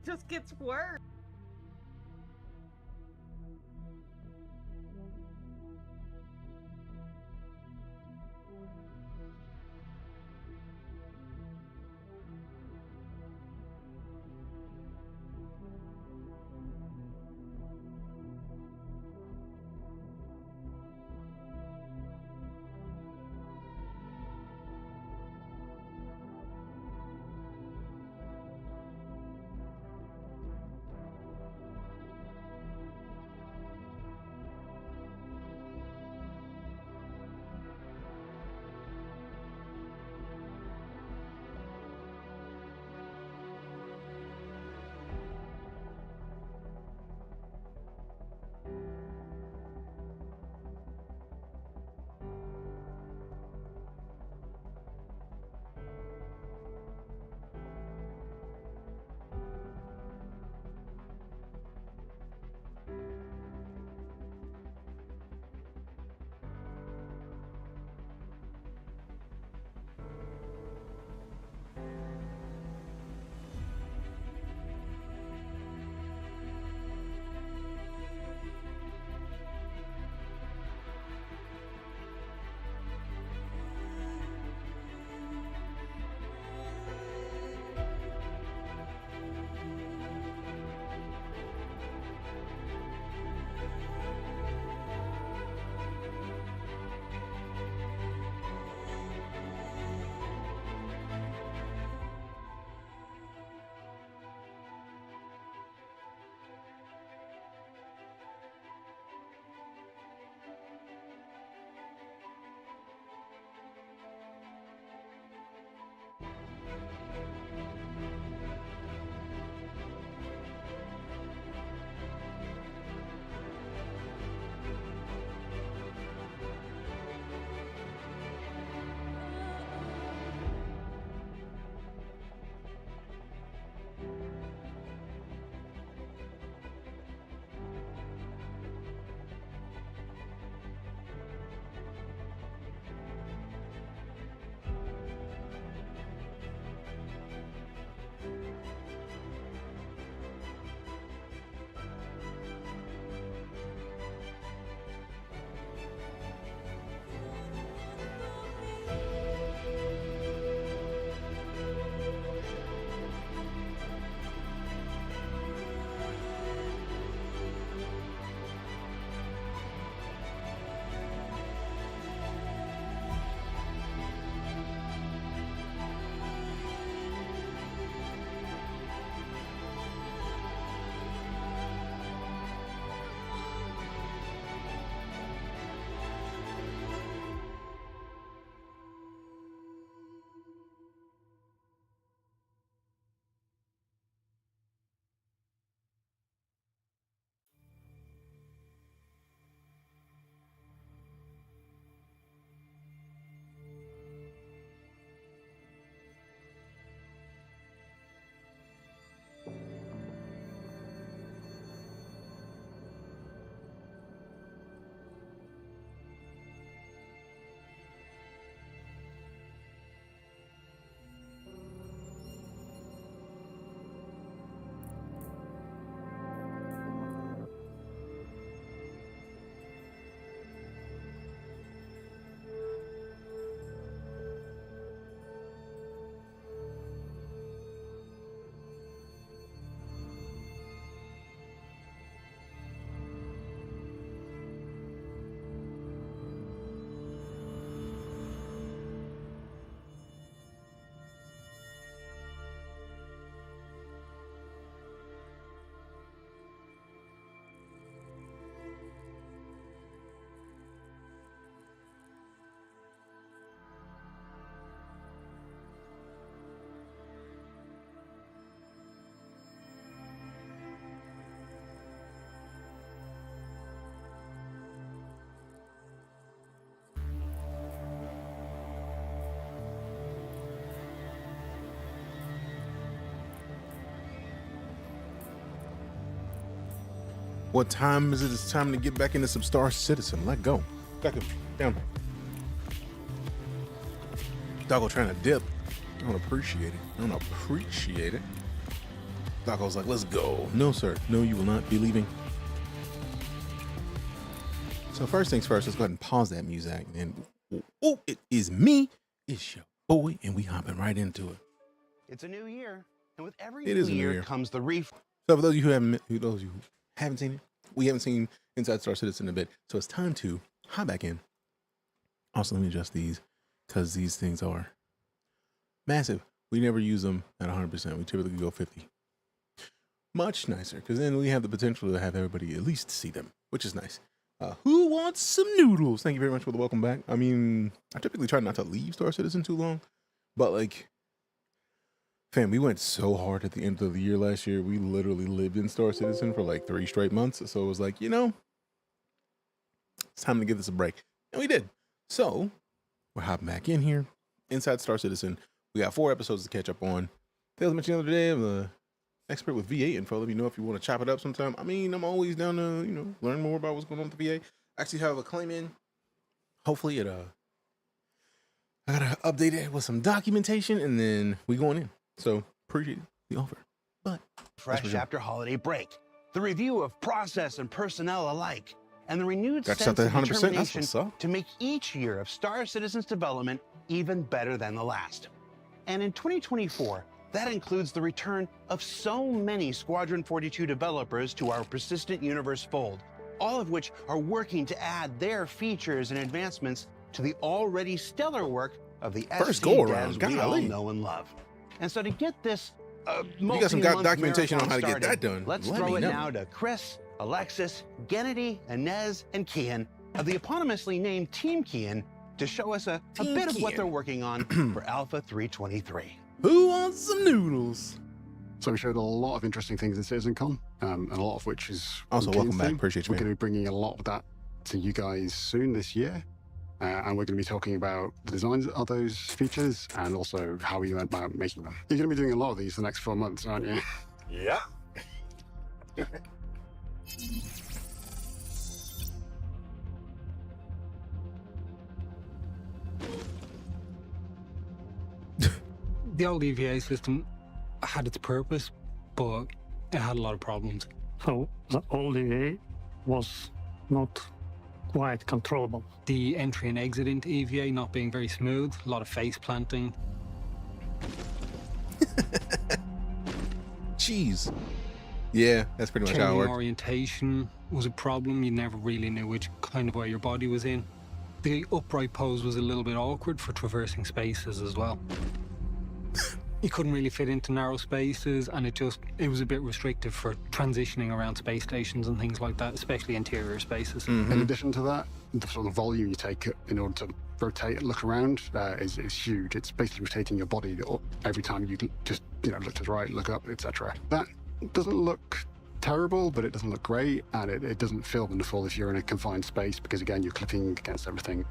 just gets worse. What time is it? It's time to get back into some Star Citizen. Let go. Back up. Down. Doggo trying to dip. I don't appreciate it. I don't appreciate it. Doc was like, let's go. No, sir. No, you will not be leaving. So first things first, let's go ahead and pause that music. And oh, it is me. It's your boy, and we hopping right into it. It's a new year, and with every new year comes the reef. So for those of you who haven't seen it, we haven't seen Inside Star Citizen in a bit, so it's time to hop back in. Also, let me adjust these because these things are massive. We never use them at 100%. We typically go 50. Much nicer, because then we have the potential to have everybody at least see them, which is nice. Who wants some noodles? Thank you very much for the welcome back. I mean, I typically try not to leave Star Citizen too long, but like, fam, we went so hard at the end of the year last year. We literally lived in Star Citizen for like 3 straight months. So it was like, you know, it's time to give this a break. And we did. So we're hopping back in here. Inside Star Citizen. We got 4 episodes to catch up on. Tails mentioned the other day, I'm an expert with VA info. Let me know if you want to chop it up sometime. I mean, I'm always down to, you know, learn more about what's going on with the VA. I actually have a claim in. Hopefully I gotta update it with some documentation, and then we going in. So appreciate the offer. But fresh after holiday break, the review of process and personnel alike, and the renewed sense of determination to make each year of Star Citizen's development even better than the last. And in 2024, that includes the return of so many Squadron 42 developers to our persistent universe fold, all of which are working to add their features and advancements to the already stellar work of the SC devs we all know and love. And so to get this you got some documentation on how to get that done. Let's throw it now to Chris, Alexis, Gennady, Inez, and Kian of the eponymously named Team Kian to show us a bit of what they're working on for Alpha 323. Who wants some noodles? So we showed a lot of interesting things in CitizenCon, and a lot of which is also welcome back. Appreciate you. We're going to be bringing a lot of that to you guys soon this year, and we're going to be talking about the designs of those features and also how we went about making them. You're going to be doing a lot of these for the next 4 months, aren't you? Yeah. The old EVA system had its purpose, but it had a lot of problems. So the old EVA was not quite controllable. The entry and exit into EVA not being very smooth, a lot of face planting. Jeez. Yeah, that's pretty much how it worked. Orientation was a problem. You never really knew which kind of way your body was in. The upright pose was a little bit awkward for traversing spaces as well. You couldn't really fit into narrow spaces, and it was a bit restrictive for transitioning around space stations and things like that, especially interior spaces. In addition to that, the sort of volume you take in order to rotate and look around is huge. It's basically rotating your body every time you just, look to the right, look up, etc. That doesn't look terrible, but it doesn't look great, and it doesn't feel wonderful if you're in a confined space, because again, you're clipping against everything.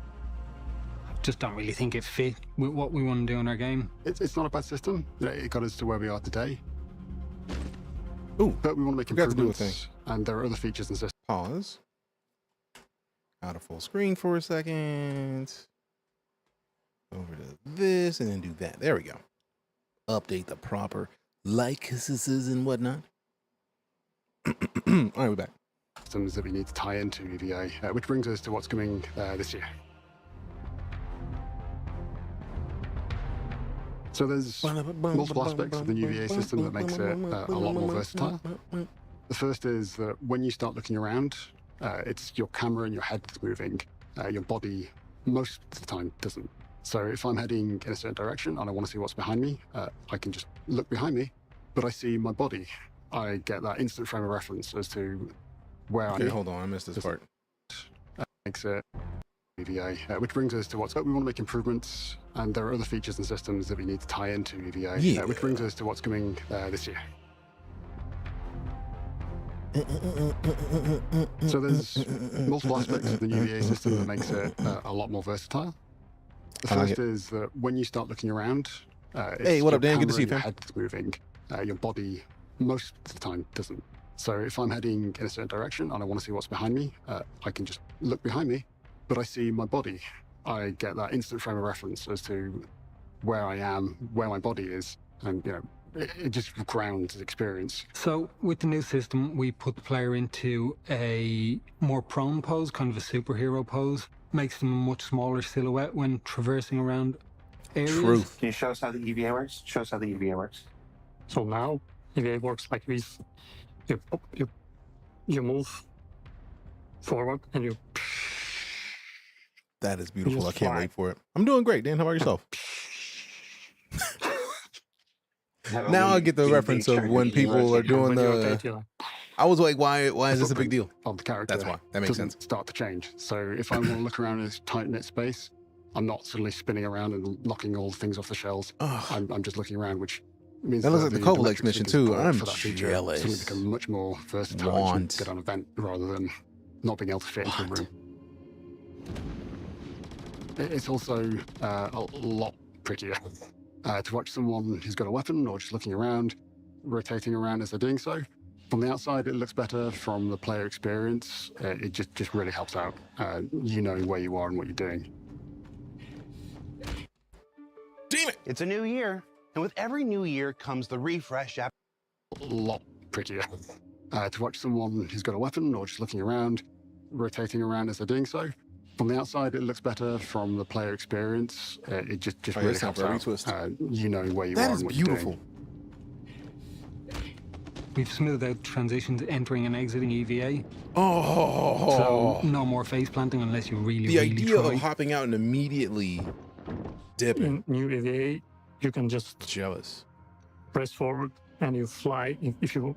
Just don't really think it fit with what we want to do in our game. It's not a bad system. It got us to where we are today. Ooh, but we want to make improvements, and there are other features and systems. Pause. Out of full screen for a second. Over to this, and then do that. There we go. Update the proper likeness and whatnot. All right, we're back. Systems that we need to tie into EVA, which brings us to what's coming this year. So there's multiple aspects of the new VA system that makes it a lot more versatile. The first is that when you start looking around, it's your camera and your head that's moving. Your body, most of the time, doesn't. So if I'm heading in a certain direction and I want to see what's behind me, I can just look behind me, but I see my body. I get that instant frame of reference as to where I am. Okay, hold on, I missed this part. Makes it EVA, which brings us to we want to make improvements, and there are other features and systems that we need to tie into EVA, which brings us to what's coming this year. So there's multiple aspects of the new EVA system that makes it a lot more versatile. The first is that when you start looking around, hey, what up, Dan? Good to see you, your head that's moving. Your body, most of the time, doesn't. So if I'm heading in a certain direction and I want to see what's behind me, I can just look behind me, but I see my body. I get that instant frame of reference as to where I am, where my body is, and it just grounds the experience. So with the new system, we put the player into a more prone pose, kind of a superhero pose. Makes them a much smaller silhouette when traversing around areas. Truth. Can you show us how the EVA works? Show us how the EVA works. So now EVA works like this. You move forward and you. That is beautiful. I Just can't fly. wait for it. I'm doing great, Dan. How about yourself? Now I get the reference of when people are doing When you the. rotate, you like, I was like, why is this a big deal? Of the character. That's why. That makes doesn't sense. start to change. So if I want to look around in this tight-knit space, I'm not suddenly spinning around and knocking all the things off the shelves. Oh, I'm just looking around, which means That looks like the Cobalt metrics mission we can too. support I'm for that feature jealous. suddenly become much more versatile Want. and get on an event rather than not being able to fit into a Want. room. It's also a lot prettier to watch someone who's got a weapon or just looking around, rotating around as they're doing so. From the outside, it looks better. From the player experience, it just really helps out. You know where you are and what you're doing. damn it! It's a new year, and with every new year comes the refresh app. A lot prettier to watch someone who's got a weapon or just looking around, rotating around as they're doing so. From the outside, it looks better. From the player experience, it just Oh, really it's time helps for a out. retwist. You know where you That are is and what you're beautiful. doing. We've smoothed out transitions entering and exiting EVA. Oh, So no more face planting unless you really, the really idea try. of hopping out and immediately dipping. in new EVA, you can just Jealous. press forward and you fly. If you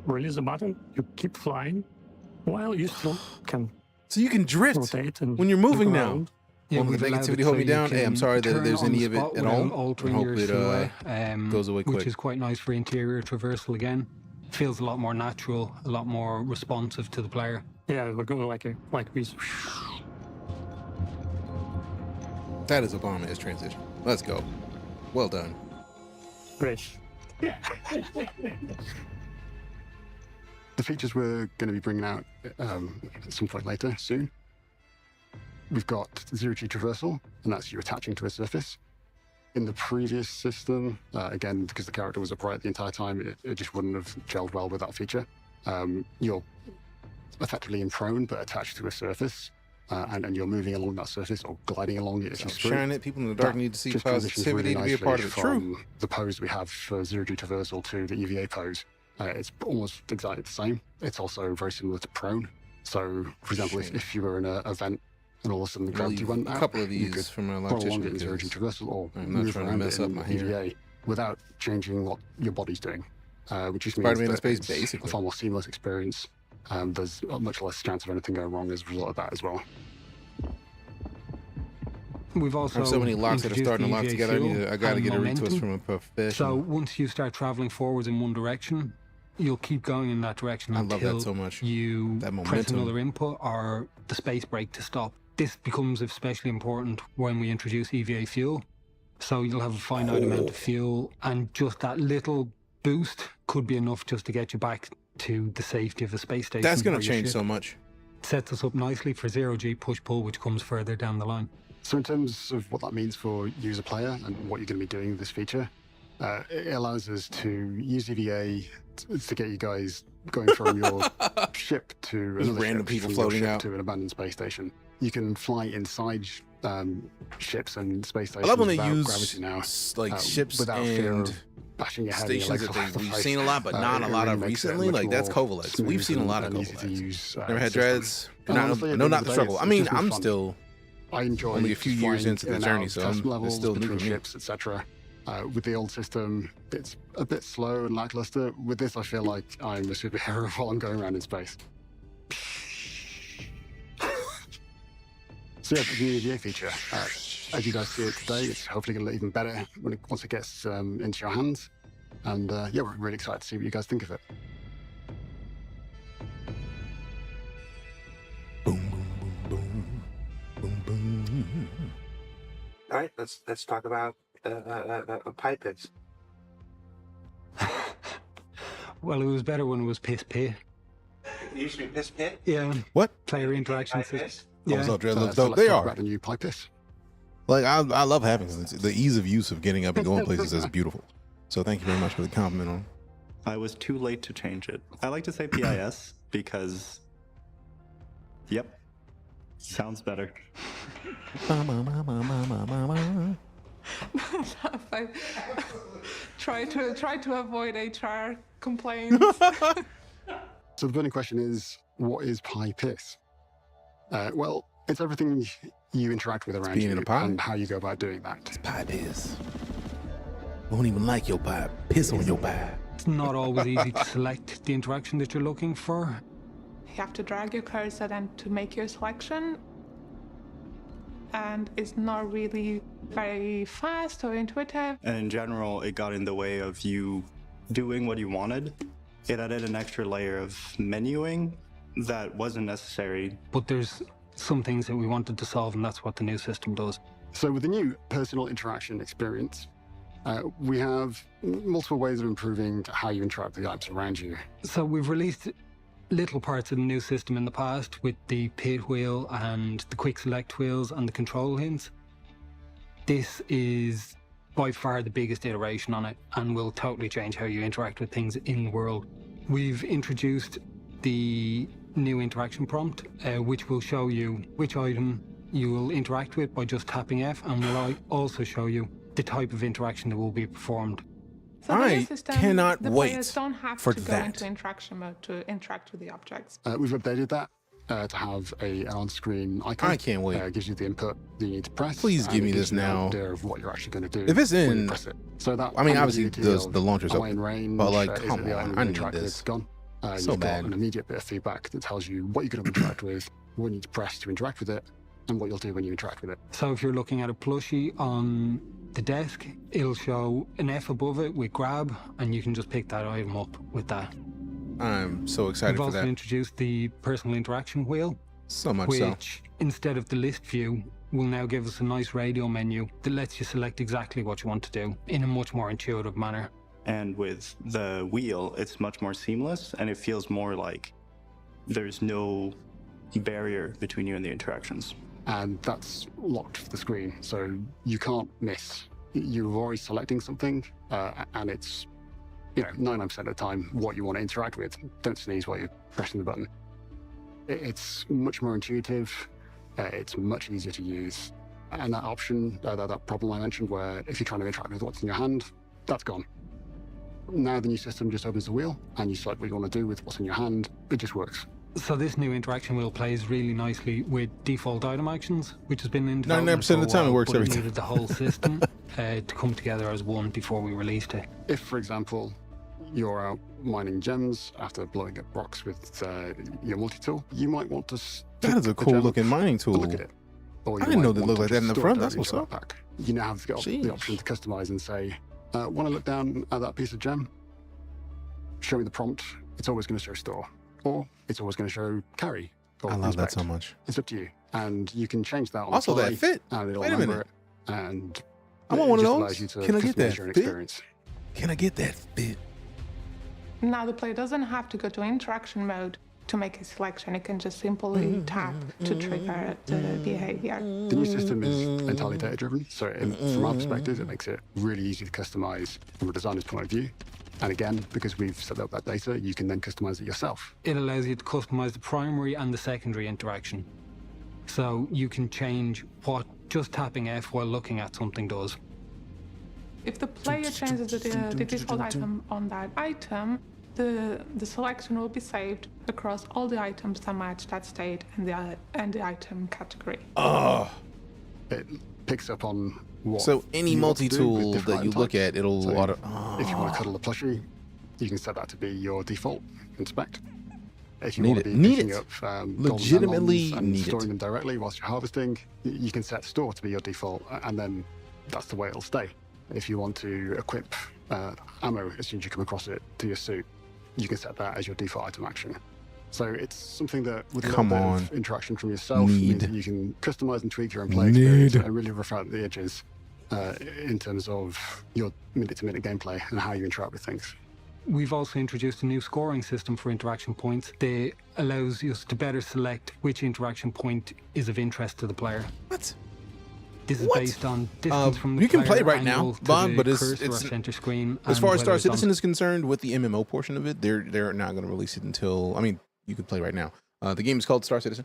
release the button, you keep flying while you still can So you can drift rotate and when you're moving look now. around. Yeah, Will the we've allowed negativity it hold so me you down? Hey, I'm can sorry that turn there's on any the of it spot at without all. altering I your hope it, silhouette, goes away which quick. is quite nice for interior traversal again. Feels a lot more natural, a lot more responsive to the player. Yeah, we're going like this. That is a bomb-ass transition. Let's go. Well done. Great. The features we're going to be bringing out at some point later, soon. We've got zero-G traversal, and that's you attaching to a surface. In the previous system, again, because the character was upright the entire time, it just wouldn't have gelled well with that feature. You're effectively in prone, but attached to a surface, and you're moving along that surface or gliding along it as you sprint. Shine it. People in the dark That need to see just transitions positivity really to be a part of it. nicely True. from the pose we have for zero-G traversal to the EVA pose. It's almost exactly the same. It's also very similar to prone. So, for example, if you were in an event and all of a sudden the I'll gravity leave went a out, couple of you these could from my prolong loctician it in zero-G because traversal or I'm not move trying to around mess it up in my hair. EVA without changing what your body's doing, which just means Spider-Man in that space, it's basically. a far more seamless experience. There's much less chance of anything going wrong as a result of that as well. We've also I have so many locks that are introduced starting to the lock EVA together. fuel I gotta and get a retwist momentum. from a So professional. once you start traveling forwards in one direction, you'll keep going in that direction I love until that so much. you That press momentum. another input or the space brake to stop. This becomes especially important when we introduce EVA fuel. So you'll have a finite amount of fuel, and just that little boost could be enough just to get you back to the safety of the space station. That's going or to your change ship. so much. Sets us up nicely for zero-G push-pull, which comes further down the line. So in terms of what that means for user player and what you're going to be doing with this feature, it allows us to use EVA to get you guys going from your ship to Just another random ship, people from your floating ship out. to an abandoned space station. You can fly inside ships and space I stations love when they without use gravity now, like ships without fear and of bashing your head and your stations legs that off the we've face. seen a lot, but not a It lot really of makes it a recently. much Like that's more Kovalex. We've seen a smooth lot of and easy to Kovalex. use, Never had system. dreads. And honestly, at No, the not end the of day, struggle. I it's mean, just more I'm fun. still I enjoy only a few years flying into the in and journey, out so of test it's levels still new between for me. ships, etc. With the old system, it's a bit slow and lackluster. With this, I feel like I'm a superhero while I'm going around in space. So yeah, the new EVA feature. As you guys see it today, it's hopefully going to look even better once it gets into your hands. And yeah, we're really excited to see what you guys think of it. boom, boom, boom, boom, boom. All right, let's talk about pipe pits. Well, it was better when it was piss pit. It used to be piss pit. Yeah. What? Player interaction Pipe system. pits? Oh, so Dread looks So dope. let's They talk are. about the new pipe piss. Like I love having this. The ease of use of getting up and going places is beautiful. So thank you very much for the compliment on. I was too late to change it. I like to say PIS because, yep, sounds better. Try to avoid HR complaints. So the burning question is, what is PIS? Well, it's everything you interact with around you and how you go about doing that. PIS. Won't even like your pie. Piss on your pie. It's not always easy to select the interaction that you're looking for. You have to drag your cursor then to make your selection. And it's not really very fast or intuitive. And in general, it got in the way of you doing what you wanted. It added an extra layer of menuing that wasn't necessary. But there's some things that we wanted to solve, and that's what the new system does. So with the new personal interaction experience, we have multiple ways of improving how you interact with the items around you. So we've released little parts of the new system in the past with the pit wheel and the quick select wheels and the control hints. This is by far the biggest iteration on it and will totally change how you interact with things in the world. We've introduced the new interaction prompt, which will show you which item you will interact with by just tapping F, and will also show you the type of interaction that will be performed. So I cannot wait don't have for to go that. into interaction mode to interact with the objects. We've updated that to have an on-screen icon. I can't wait. Gives you the input that you need to press. Please give me this now. now. Idea of what you're actually going to do. If it's when in, you press it. So that, I mean, obviously the launcher's up, away in range, but like, is come the on, item I you need interact with, this. gone. So You've bad. got an immediate bit of feedback that tells you what you're going to interact with, what you need to press to interact with it, and what you'll do when you interact with it. So if you're looking at a plushie on the desk, it'll show an F above it with grab, and you can just pick that item up with that. I'm so excited We've for also that. introduced the personal interaction wheel, So much so. which instead of the list view will now give us a nice radio menu that lets you select exactly what you want to do in a much more intuitive manner. And with the wheel, it's much more seamless, and it feels more like there's no barrier between you and the interactions. And that's locked for the screen, so you can't miss. You're always selecting something, and it's, 99% of the time what you want to interact with. Don't sneeze while you're pressing the button. It's much more intuitive. It's much easier to use. And that option, that problem I mentioned, where if you're trying to interact with what's in your hand, that's gone. Now the new system just opens the wheel, and you select what you want to do with what's in your hand. It just works. So this new interaction wheel plays really nicely with default item actions, which has been in development 99% of the for a time it while, works but every it time. needed the whole system to come together as one before we released it. If, for example, you're out mining gems after blowing up rocks with your multi-tool, you might want to That is a cool looking mining tool. look at it. Or you I didn't know might they want looked to like that in just the store it front. That's directly what's into up. that pack. You now have got the option to customize and say, when I look down at that piece of gem, show me the prompt. It's always going to show store, or it's always going to show carry. Or I love that inspect. so much. It's up to you, and you can change that on the Also, fly, that fit. and it'll Wait a number minute. it, and I want it one of just those. allows you to Can I get customize that your own fit? experience. Can I get that fit? Now the player doesn't have to go to interaction mode to make a selection. It can just simply tap to trigger the behavior. The new system is entirely data-driven, so from our perspective, it makes it really easy to customize from a designer's point of view. And again, because we've set up that data, you can then customize it yourself. It allows you to customize the primary and the secondary interaction. So you can change what just tapping F while looking at something does. If the player changes the default item on that item, the selection will be saved across all the items that match that state and the item category. It picks up on what So any you want to do with multi-tool different that you item look types. at, it'll So auto. If you want to cuddle a plushie, you can set that to be your default inspect. If you Need want it. to be Need picking it. up golden Legitimately lemons and need it. storing them directly whilst you're harvesting, you can set store to be your default, and then that's the way it'll stay. If you want to equip ammo as soon as you come across it to your suit, you can set that as your default item action. So it's something that, with a little Come bit on. of interaction from yourself, means Need. that you can customize and tweak your own play Need. experience and really rough out the edges in terms of your minute-to-minute gameplay and how you interact with things. We've also introduced a new scoring system for interaction points that allows us to better select which interaction point is of interest to the player. What? This is What? based on distance from the you can play player, right now, angle to Bob, the but cursor or it's center screen. as and far as whether Star it's on- Citizen is concerned, with the MMO portion of it, they're not going to release it until, I mean, you could play right now. The game is called Star Citizen.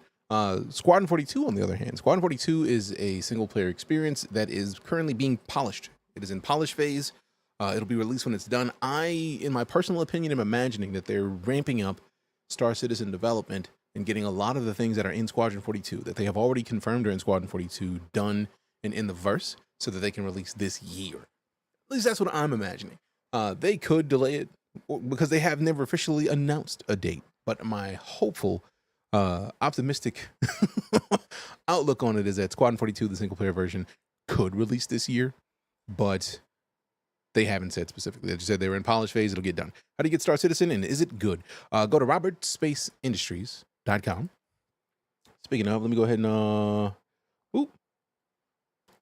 Squadron 42, on the other hand, Squadron 42 is a single player experience that is currently being polished. It is in polish phase. It'll be released when it's done. In my personal opinion, am imagining that they're ramping up Star Citizen development and getting a lot of the things that are in Squadron 42 that they have already confirmed are in Squadron 42 done and in the verse so that they can release this year. At least that's what I'm imagining. They could delay it because they have never officially announced a date. But my hopeful, optimistic outlook on it is that Squadron 42, the single player version, could release this year, but they haven't said specifically. They just said they were in polish phase. It'll get done. How do you get Star Citizen, and is it good? Go to robertSpaceIndustries.com. Speaking of, let me go ahead and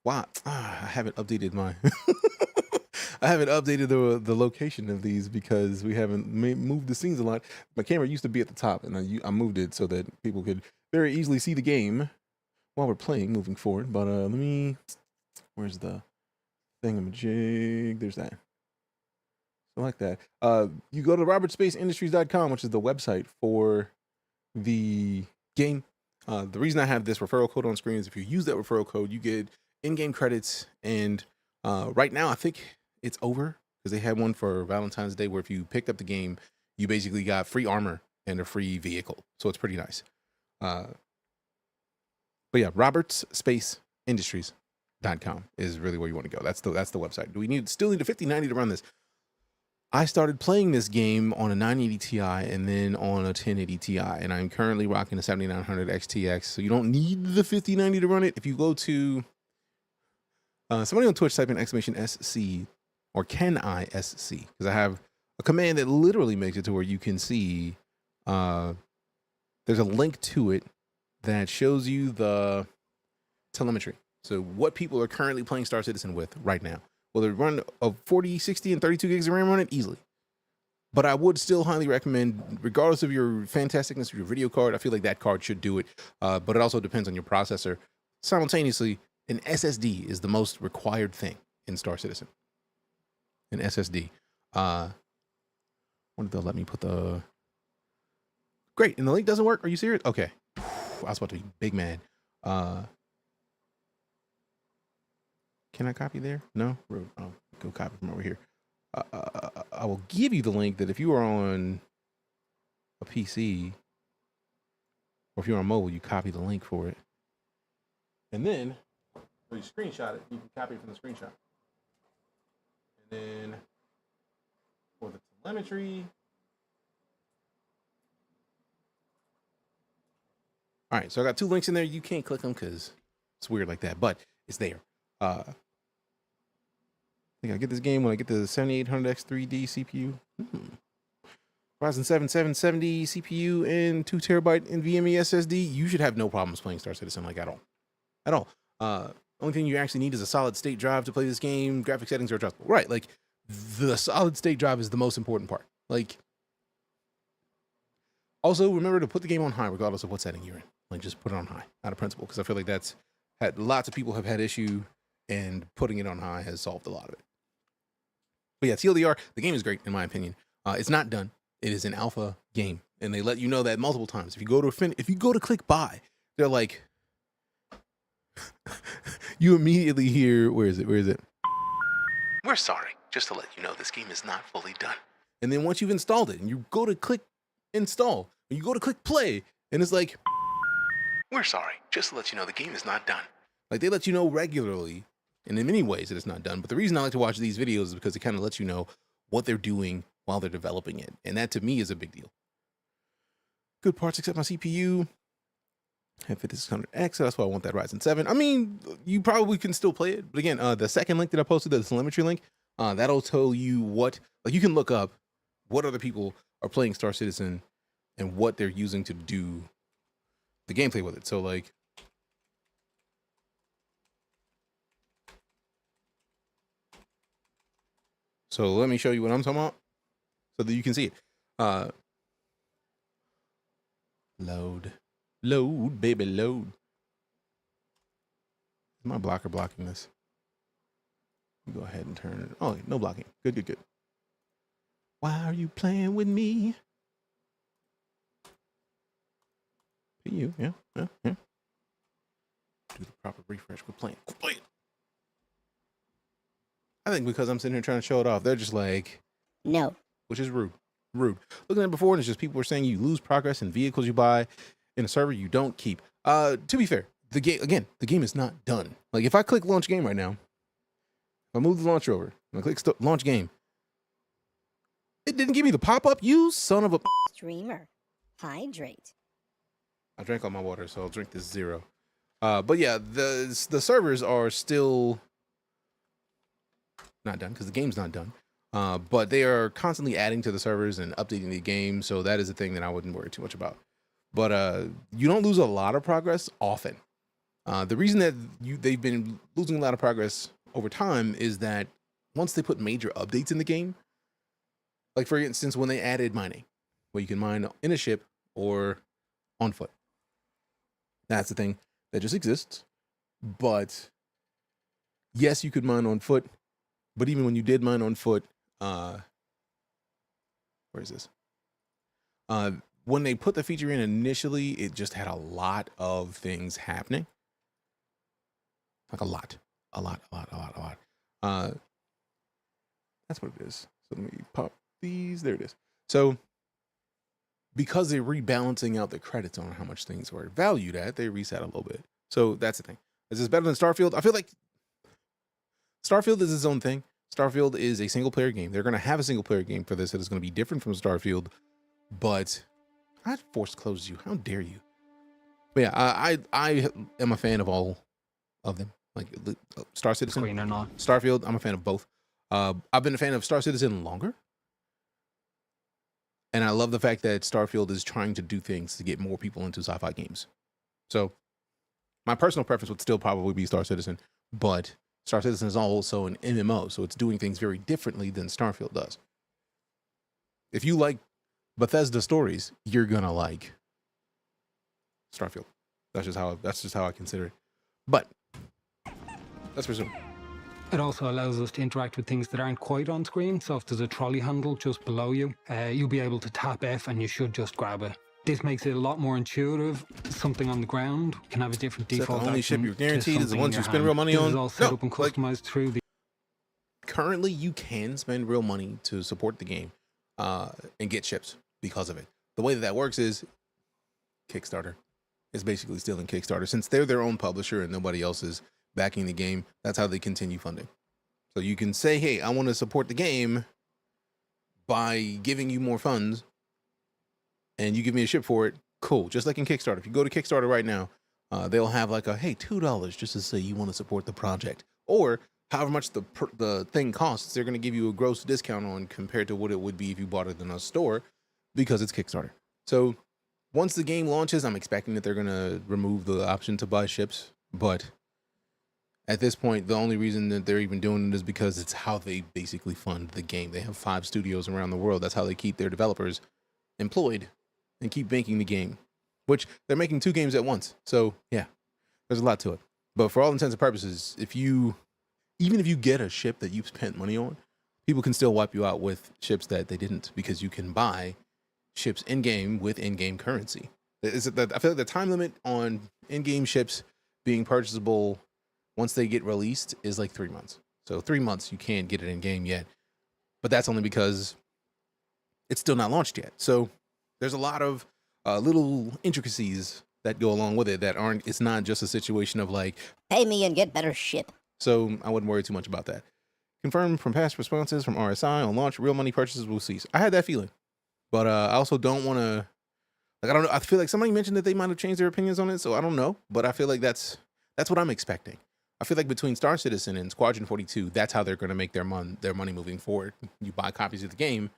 wow, I haven't updated my I haven't updated the location of these because we haven't moved the scenes a lot. My camera used to be at the top, and I moved it so that people could very easily see the game while we're playing moving forward. But where's the thingamajig? There's that. I like that. You go to robertSpaceIndustries.com, which is the website for the game. The reason I have this referral code on screen is if you use that referral code, you get in-game credits. And right now, I think it's over because they had one for Valentine's Day where if you picked up the game, you basically got free armor and a free vehicle. So it's pretty nice. But yeah, robertSpaceIndustries.com is really where you want to go. That's the website. Do we still need a 5090 to run this? I started playing this game on a 980 Ti and then on a 1080 Ti, and I'm currently rocking a 7900 XTX. So you don't need the 5090 to run it. If you go to somebody on Twitch, type in !SC or can I SC, because I have a command that literally makes it to where you can see. There's a link to it that shows you the telemetry. So what people are currently playing Star Citizen with right now. Will they run a 40, 60, and 32 gigs of RAM on it? Easily. But I would still highly recommend, regardless of your fantasticness of your video card, I feel like that card should do it. But it also depends on your processor. Simultaneously, an SSD is the most required thing in Star Citizen. An SSD. When did they let me put the... Great, and the link doesn't work? Are you serious? Okay. I was about to be big mad. Can I copy there? No? Oh, go copy from over here. I will give you the link that if you are on a PC or if you're on mobile, you copy the link for it. And then when you screenshot it, you can copy it from the screenshot. And then for the telemetry. All right, so I got two links in there. You can't click them because it's weird like that, but it's there. I think I get this game when I get the 7800X 3D CPU. Ryzen 7 770 CPU and 2 terabyte NVMe SSD. You should have no problems playing Star Citizen like at all. At all. Only thing you actually need is a solid state drive to play this game. Graphic settings are adjustable. Right, like the solid state drive is the most important part. Like, also remember to put the game on high regardless of what setting you're in. Like, just put it on high out of principle, because I feel like that's had lots of people have had issue, and putting it on high has solved a lot of it. But yeah, TLDR, the game is great in my opinion. It's not done. It is an alpha game, and they let you know that multiple times. If you go to click buy, they're like, you immediately hear, where is it? We're sorry, just to let you know this game is not fully done. And then once you've installed it, and you go to click install, and you go to click play, and it's like, we're sorry, just to let you know the game is not done. Like, they let you know regularly, and in many ways that it's not done. But the reason I like to watch these videos is because it kind of lets you know what they're doing while they're developing it. And that to me is a big deal. Good parts except my CPU. I have 5600X, so that's why I want that Ryzen 7. I mean, you probably can still play it. But again, the second link that I posted, the telemetry link, that'll tell you what, like, you can look up what other people are playing Star Citizen and what they're using to do the gameplay with it. So like, so let me show you what I'm talking about so that you can see it. Load, baby, load. my blocker blocking this? Go ahead and turn it. Oh, no blocking. Good, good, good. Why are you playing with me? You, yeah. Do the proper refresh. Quit playing. Quit playing. I think because I'm sitting here trying to show it off, they're just like, no. Which is rude. Rude. Looking at it before, and it's just people were saying you lose progress in vehicles you buy in a server you don't keep. To be fair, the game is not done. Like if I click launch game right now, if I move the launcher over, and I click launch game, it didn't give me the pop-up. You son of a Streamer. Hydrate. I drank all my water, so I'll drink this 0. But yeah, the servers are still not done because the game's not done. But they are constantly adding to the servers and updating the game, so that is a thing that I wouldn't worry too much about. But you don't lose a lot of progress often. The reason that they've been losing a lot of progress over time is that once they put major updates in the game, like for instance, when they added mining, where you can mine in a ship or on foot. That's the thing that just exists. But yes, you could mine on foot. But even when you did mine on foot, where is this? When they put the feature in initially, it just had a lot of things happening. Like a lot. That's what it is. So let me pop these. There it is. So because they're rebalancing out the credits on how much things were valued at, they reset a little bit. So that's the thing. Is this better than Starfield? I feel like Starfield is its own thing. Starfield is a single player game. They're going to have a single player game for this that is going to be different from Starfield, but I forced close you. How dare you? But yeah, I am a fan of all of them. Like Star Citizen, Queen or not. Starfield, I'm a fan of both. I've been a fan of Star Citizen longer. And I love the fact that Starfield is trying to do things to get more people into sci-fi games. So my personal preference would still probably be Star Citizen, but Star Citizen is also an MMO, so it's doing things very differently than Starfield does. If you like Bethesda stories, you're gonna like Starfield. That's just how I consider it. But let's resume. It also allows us to interact with things that aren't quite on screen. So if there's a trolley handle just below you, you'll be able to tap F and you should just grab it. This makes it a lot more intuitive. Something on the ground can have a different default. The only ship you're guaranteed is the ones you spend real money on. This is all set up and customized through the. Currently, you can spend real money to support the game and get ships because of it. The way that works is Kickstarter. It's basically still in Kickstarter. Since they're their own publisher and nobody else is backing the game, that's how they continue funding. So you can say, hey, I want to support the game by giving you more funds and you give me a ship for it. Cool. Just like in Kickstarter. If you go to Kickstarter right now, they'll have like a, hey, $2 just to say you want to support the project. Or however much the thing costs, they're going to give you a gross discount on compared to what it would be if you bought it in a store because it's Kickstarter. So once the game launches, I'm expecting that they're going to remove the option to buy ships. But at this point, the only reason that they're even doing it is because it's how they basically fund the game. They have 5 studios around the world. That's how they keep their developers employed and keep making the game, which they're making 2 games at once. So yeah, there's a lot to it. But for all intents and purposes, even if you get a ship that you've spent money on, people can still wipe you out with ships that they didn't, because you can buy ships in-game with in-game currency. I feel like the time limit on in-game ships being purchasable once they get released is like 3 months. So 3 months you can't get it in game yet, but that's only because it's still not launched yet. So there's a lot of little intricacies that go along with it that aren't, it's not just a situation of like, pay me and get better ship. So I wouldn't worry too much about that. Confirmed from past responses from RSI on launch, real money purchases will cease. I had that feeling, but I also don't want to, like, I don't know. I feel like somebody mentioned that they might have changed their opinions on it. So I don't know, but I feel like that's what I'm expecting. I feel like between Star Citizen and Squadron 42, that's how they're going to make their money moving forward. You buy copies of the game,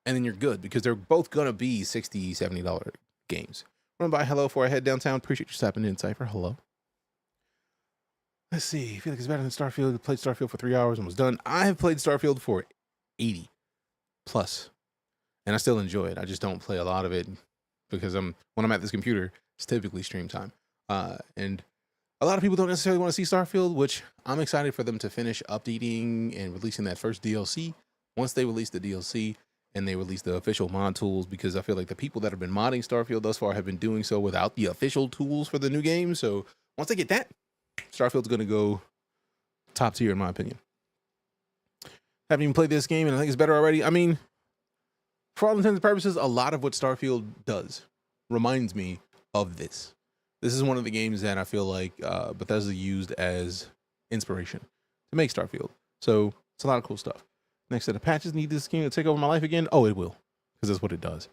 and then you're good, because they're both going to be $60, $70 games. Run by hello before I head downtown. Appreciate you stopping in, Cypher. Hello. Let's see. I feel like it's better than Starfield. I played Starfield for 3 hours and was done. I have played Starfield for 80 plus, and I still enjoy it. I just don't play a lot of it because when I'm at this computer, it's typically stream time. And A lot of people don't necessarily want to see Starfield, which I'm excited for them to finish updating and releasing that first DLC. Once they release the DLC and they release the official mod tools, because I feel like the people that have been modding Starfield thus far have been doing so without the official tools for the new game. So once they get that, Starfield's going to go top tier in my opinion. Haven't even played this game and I think it's better already. I mean, for all intents and purposes, a lot of what Starfield does reminds me of this. This is one of the games that I feel like Bethesda used as inspiration to make Starfield. So it's a lot of cool stuff. Next set of patches, need this game to take over my life again? Oh, it will, because that's what it does.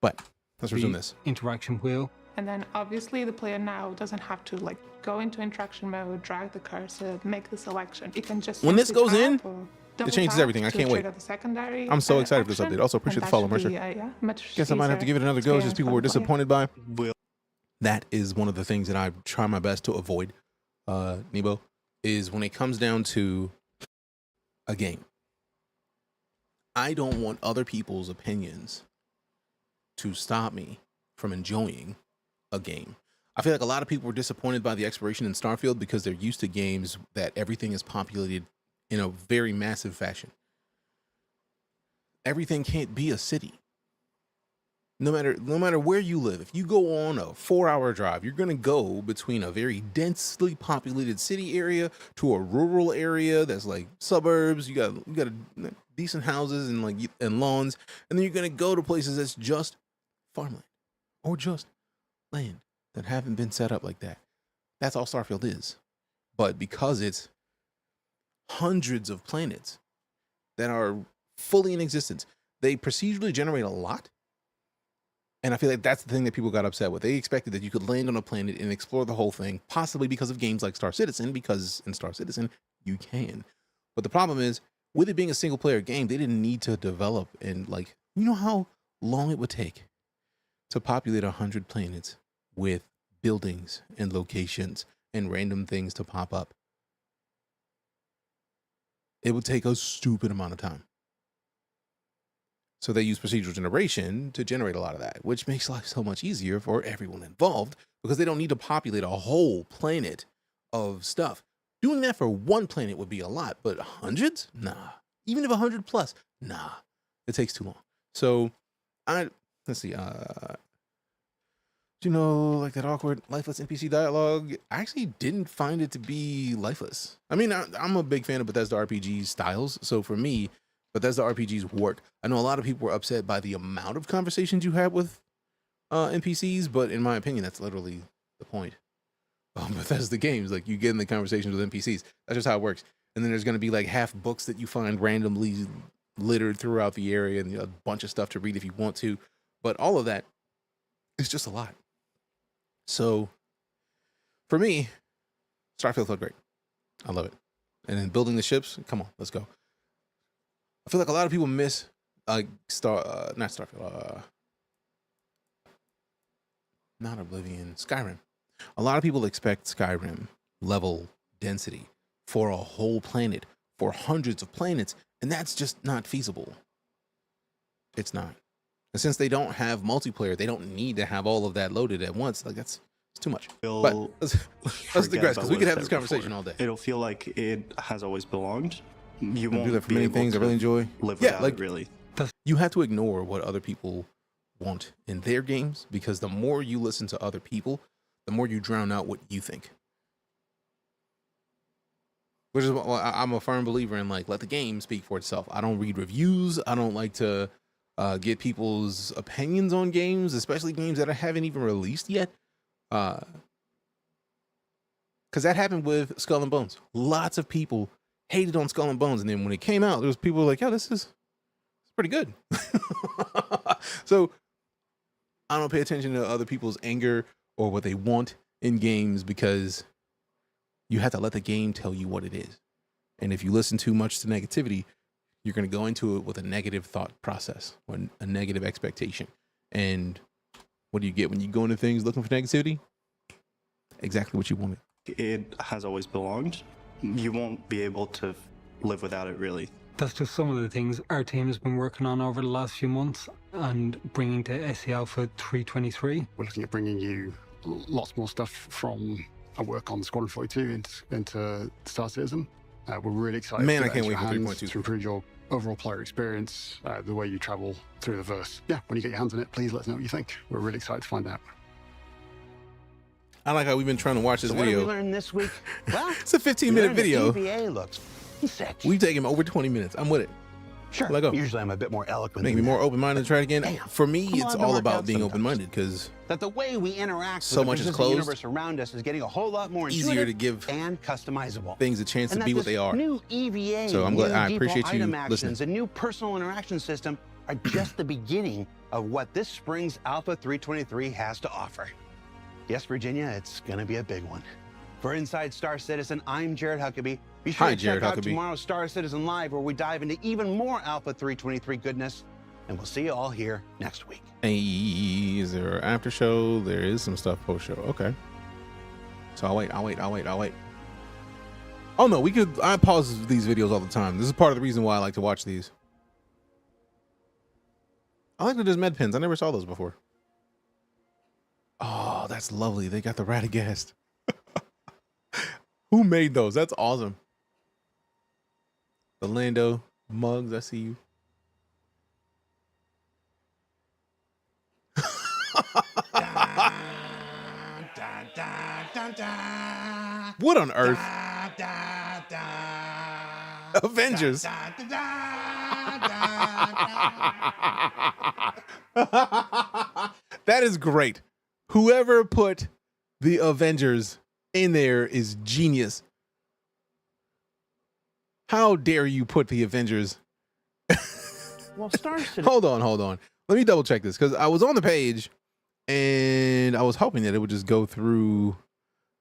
But let's resume this. Interaction wheel. And then obviously the player now doesn't have to like go into interaction mode, drag the cursor, make the selection. You can just when this goes in, it changes everything. I can't wait. I'm so excited for this update. Also appreciate the follow, Mercer. Guess I might have to give it another go, just people were disappointed by. That is one of the things that I try my best to avoid, Nebo, is when it comes down to a game. I don't want other people's opinions to stop me from enjoying a game. I feel like a lot of people were disappointed by the exploration in Starfield because they're used to games that everything is populated in a very massive fashion. Everything can't be a city. No matter where you live, if you go on a 4-hour drive, you're going to go between a very densely populated city area to a rural area that's like suburbs. You got decent houses and lawns, and then you're going to go to places that's just farmland or just land that haven't been set up like that. That's all Starfield is. But because it's hundreds of planets that are fully in existence, they procedurally generate a lot. And I feel like that's the thing that people got upset with. They expected that you could land on a planet and explore the whole thing, possibly because of games like Star Citizen, because in Star Citizen, you can. But the problem is, with it being a single player game, they didn't need to develop and you know how long it would take to populate 100 planets with buildings and locations and random things to pop up. It would take a stupid amount of time. So they use procedural generation to generate a lot of that, which makes life so much easier for everyone involved because they don't need to populate a whole planet of stuff. Doing that for one planet would be a lot, but hundreds? Nah. Even if 100 plus, nah. It takes too long. So let's see. You know, like that awkward, lifeless NPC dialogue, I actually didn't find it to be lifeless. I mean, I'm a big fan of Bethesda RPG styles, so for me, Bethesda RPGs work. I know a lot of people were upset by the amount of conversations you had with NPCs, but in my opinion, that's literally the point of Bethesda games. Like, you get in the conversations with NPCs. That's just how it works. And then there's going to be like half books that you find randomly littered throughout the area and a bunch of stuff to read if you want to. But all of that is just a lot. So for me, Starfield felt great. I love it. And then building the ships, come on, let's go. I feel like a lot of people miss not Starfield, not Oblivion, Skyrim. A lot of people expect Skyrim level density for a whole planet, for hundreds of planets, and that's just not feasible. It's not. And since they don't have multiplayer, they don't need to have all of that loaded at once. Like, it's too much. But let's digress, because we could have this conversation all day. It'll feel like it has always belonged. You won't do that for many things I really enjoy. Live without it, really. You have to ignore what other people want in their games, because the more you listen to other people, the more you drown out what you think. Which is why I'm a firm believer in, like, let the game speak for itself. I don't read reviews. I don't like to get people's opinions on games, especially games that I haven't even released yet. Because that happened with Skull and Bones. Lots of people hated on Skull and Bones, and then when it came out, there was people like, "Yeah, this is pretty good." So I don't pay attention to other people's anger or what they want in games, because you have to let the game tell you what it is. And if you listen too much to negativity, you're going to go into it with a negative thought process or a negative expectation. And what do you get when you go into things looking for negativity? Exactly what you wanted. It has always belonged. You won't be able to live without it, really. That's just some of the things our team has been working on over the last few months and bringing to SE Alpha 3.23. We're looking at bringing you lots more stuff from work on Squadron 42 into Star Citizen. We're really excited. Man, to I can't wait for hands 3.2 to improve your overall player experience, the way you travel through the verse. Yeah, when you get your hands on it, please let us know what you think. We're really excited to find out. I like how we've been trying to watch this What video. did we learn this week? Well, It's a 15-minute video. EVA looks sick. We've taken over 20 minutes. I'm with it. Sure. Let go. Usually I'm a bit more eloquent. Make me than more that. open-minded to try it again. Damn. For me, I'm it's allowed to all mark about out being sometimes. open-minded because That the way we interact So with much the is physical closed. universe around us is getting a whole lot more easier intuitive to give and customizable. things a chance And to that be what this they are. New EVA, So I'm glad. new I default appreciate you item actions, listening. and new personal interaction system are just the beginning of what this spring's Alpha 323 has to offer. Yes, Virginia, it's going to be a big one. For Inside Star Citizen, I'm Jared Huckabee. Be sure Hi, to Jared check out Huckabee. tomorrow's Star Citizen Live, where we dive into even more Alpha 323 goodness. And we'll see you all here next week. Hey, is there an after show? There is some stuff post show. Okay. So I'll wait. Oh no, I pause these videos all the time. This is part of the reason why I like to watch these. I like that there's med pins. I never saw those before. Oh, that's lovely. They got the Radagast. Who made those? That's awesome. The Lando mugs, I see you. What on earth? Avengers. That is great. Whoever put the Avengers in there is genius. How dare you put the Avengers? Well, Star Citizen. Hold on. Let me double check this because I was on the page and I was hoping that it would just go through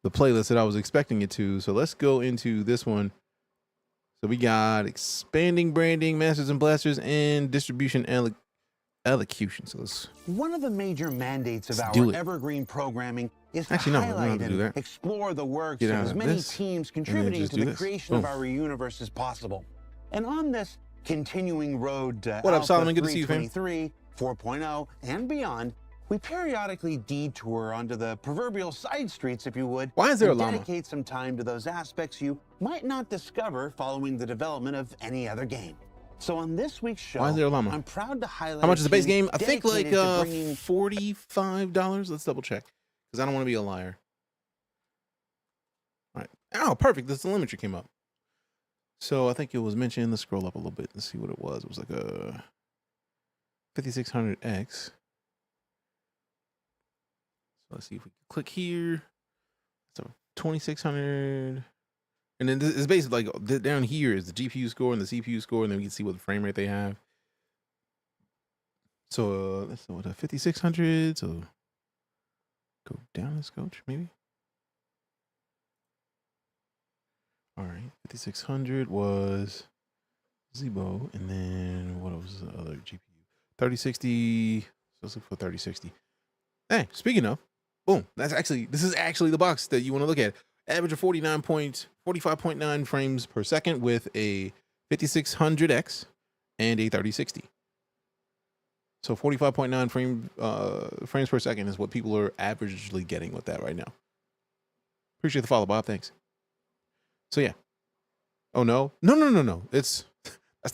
the playlist that I was expecting it to. So let's go into this one. So we got expanding branding, masters and blasters, and distribution elocution. So let's One of the major mandates of do our it. evergreen programming is Actually, to no, we don't have highlight to do and that. explore the works Get of out as of many this, teams and then contributing just to do the this. creation of Boom. our universe as possible. And on this continuing road to What up, Alpha Solomon? Good to see you, fam. 323, 4.0, and beyond, we periodically detour onto the proverbial side streets, if you would. Why is there and a llama? dedicate some time to those aspects you might not discover following the development of any other game. So on this week's show, Why is there a llama? I'm proud to highlight. How much is the base team game? I think like dedicated to bringing $45. Let's double check because I don't want to be a liar. All right. Oh, perfect. The telemetry came up. So I think it was mentioned. Let's scroll up a little bit and see what it was. It was like a 5600X. So let's see if we can click here. So 2600. And then it's basically like down here is the GPU score and the CPU score, and then we can see what the frame rate they have. So let's see what a 5600. So go down this coach, maybe. All right, 5600 was Zebo, and then what was the other GPU? 3060. So let's look for 3060. Hey, speaking of, boom, this is actually the box that you want to look at. Average of 45.9 frames per second with a 5600X and a 3060. So 45.9 frames per second is what people are averagely getting with that right now. Appreciate the follow, Bob. Thanks. So yeah. Oh no. That's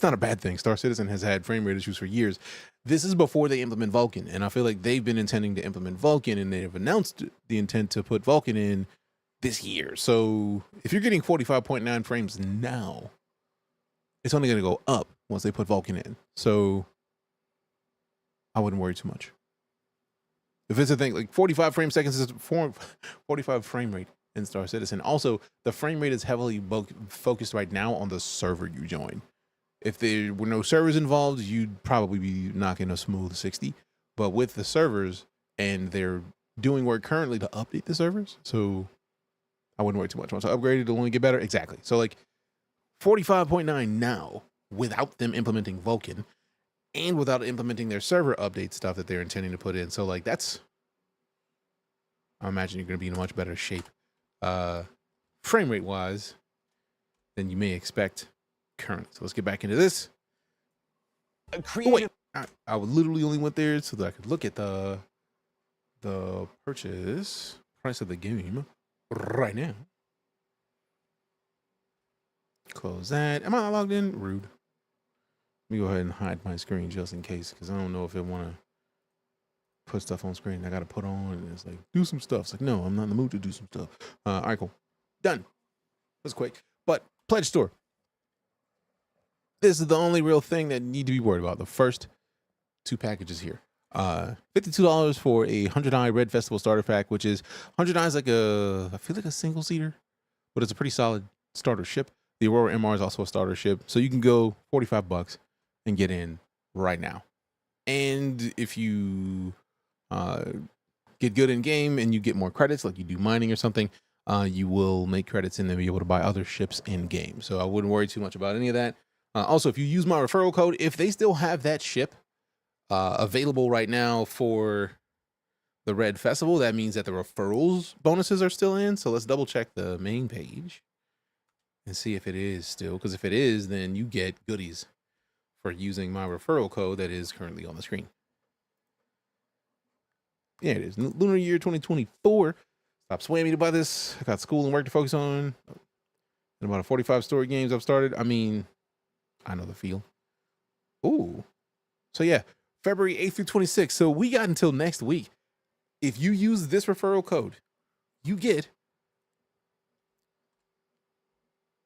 not a bad thing. Star Citizen has had frame rate issues for years. This is before they implement Vulkan, and I feel like they've been intending to implement Vulkan, and they have announced the intent to put Vulkan in this year. So if you're getting 45.9 frames now, it's only going to go up once they put Vulkan in. So I wouldn't worry too much. If it's a thing, like 45 frame seconds is 45 frame rate in Star Citizen. Also, the frame rate is heavily focused right now on the server you join. If there were no servers involved, you'd probably be knocking a smooth 60. But with the servers, and they're doing work currently to update the servers, so I wouldn't worry too much. Once I upgrade it, it'll only get better. Exactly. So like 45.9 now without them implementing Vulkan and without implementing their server update stuff that they're intending to put in. So like that's, I imagine you're going to be in a much better shape frame rate wise than you may expect currently. So let's get back into this. Oh, wait, I literally only went there so that I could look at the purchase price of the game. right now. Close that. Am I logged in? Rude. Let me go ahead and hide my screen just in case, because I don't know if it want to put stuff on screen I got to put on, and it's like, do some stuff. It's like, no, I'm not in the mood to do some stuff. All right, cool. Done. That's quick. But Pledge Store. This is the only real thing that you need to be worried about. The first 2 packages here. $52 for a 100i Red Festival starter pack, which is 100i is like I feel like a single seater, but it's a pretty solid starter ship. The Aurora MR is also a starter ship, so you can go $45 and get in right now. And if you get good in game and you get more credits, like you do mining or something, you will make credits and then be able to buy other ships in game. So I wouldn't worry too much about any of that. Also, if you use my referral code, if they still have that ship available right now for the Red Festival, that means that the referrals bonuses are still in. So let's double check the main page and see if it is still, because if it is, then you get goodies for using my referral code that is currently on the screen. Yeah, it is. Lunar year 2024. Stop swaying me to buy this. I got school and work to focus on. And about 45 story games I've started. I mean, I know the feel. Ooh. So yeah, February 8th through 26th. So we got until next week. If you use this referral code, you get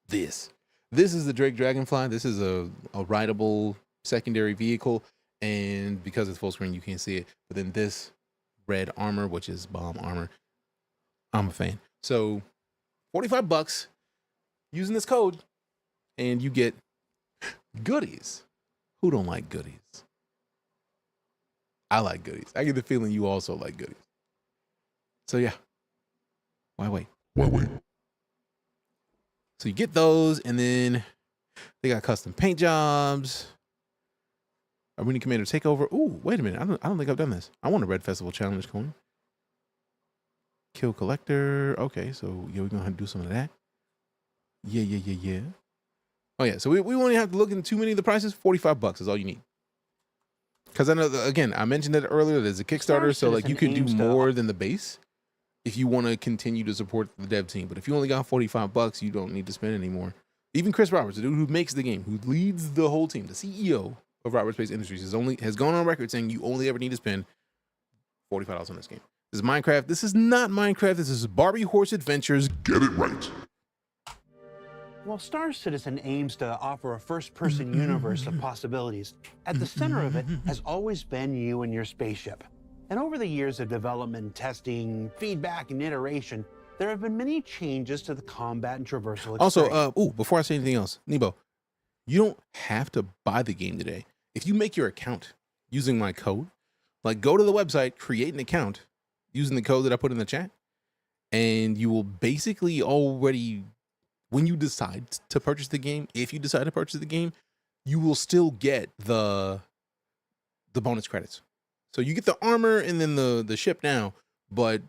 this. This is the Drake Dragonfly. This is a rideable secondary vehicle. And because it's full screen, you can't see it. But then this red armor, which is bomb armor, I'm a fan. So $45 using this code, and you get goodies. Who don't like goodies? I like goodies. I get the feeling you also like goodies. So yeah, why wait? Why wait? So you get those, and then they got custom paint jobs. Arena Commander Takeover. Ooh, wait a minute. I don't think I've done this. I want a Red Festival Challenge coin. Kill Collector. Okay, so yeah, we're gonna have to do some of that. Yeah. Oh yeah, so we won't even have to look into too many of the prices. $45 is all you need. Because I know, again, I mentioned it earlier, there's a Kickstarter, so like you can do more than the base if you want to continue to support the dev team. But if you only got $45, you don't need to spend any more. Even Chris Roberts, the dude who makes the game, who leads the whole team, the CEO of Robert Space Industries, has gone on record saying you only ever need to spend $45 on this game. This is Minecraft. This is not Minecraft. This is Barbie Horse Adventures. Get it right. While Star Citizen aims to offer a first-person universe of possibilities, at the center of it has always been you and your spaceship. And over the years of development, testing, feedback, and iteration, there have been many changes to the combat and traversal experience. Also, before I say anything else, Nebo, you don't have to buy the game today. If you make your account using my code, like go to the website, create an account using the code that I put in the chat, and you will basically already, when you decide to purchase the game, if you decide to purchase the game, you will still get the bonus credits. So you get the armor and then the ship now, but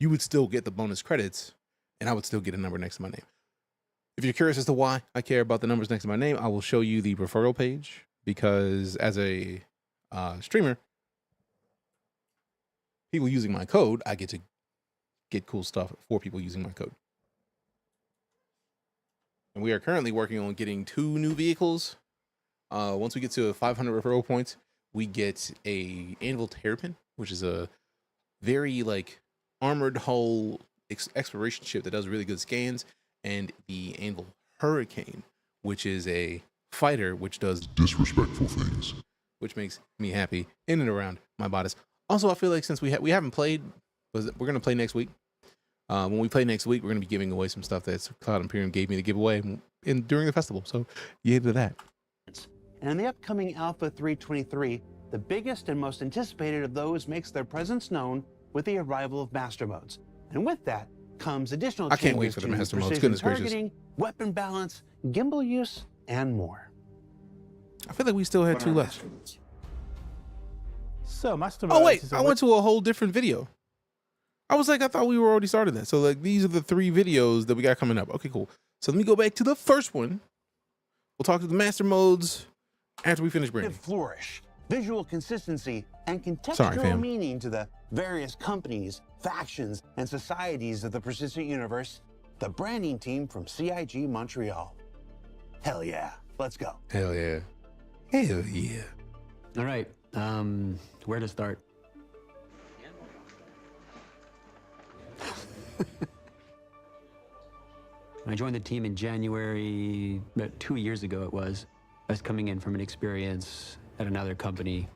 you would still get the bonus credits, and I would still get a number next to my name. If you're curious as to why I care about the numbers next to my name, I will show you the referral page, because as a streamer, people using my code, I get to get cool stuff for people using my code. And we are currently working on getting 2 new vehicles. Once we get to 500 referral points, we get a Anvil Terrapin, which is a very like armored hull exploration ship that does really good scans, and the Anvil Hurricane, which is a fighter which does disrespectful things, which makes me happy in and around my bodice. Also, I feel like since we haven't played, we're going to play next week. When we play next week, we're going to be giving away some stuff that Cloud Imperium gave me to give away during the festival. So yay to that. And in the upcoming Alpha 323, the biggest and most anticipated of those makes their presence known with the arrival of Master Modes. And with that comes additional changes. I can't wait for the Master Modes. Goodness targeting, gracious. weapon balance, gimbal use, and more. I feel like we still had 2 left. So Master Modes. Oh wait, I went to a whole different video. I was like, I thought we were already started that. So like, these are the 3 videos that we got coming up. Okay, cool. So let me go back to the first one. We'll talk to the Master Modes after we finish branding. Flourish, visual consistency, and contextual meaning to the various companies, factions, and societies of the persistent universe, the branding team from CIG Montreal. Hell yeah, let's go. Hell yeah. Hell yeah. All right, where to start? I joined the team in January, about 2 years ago it was. I was coming in from an experience at another company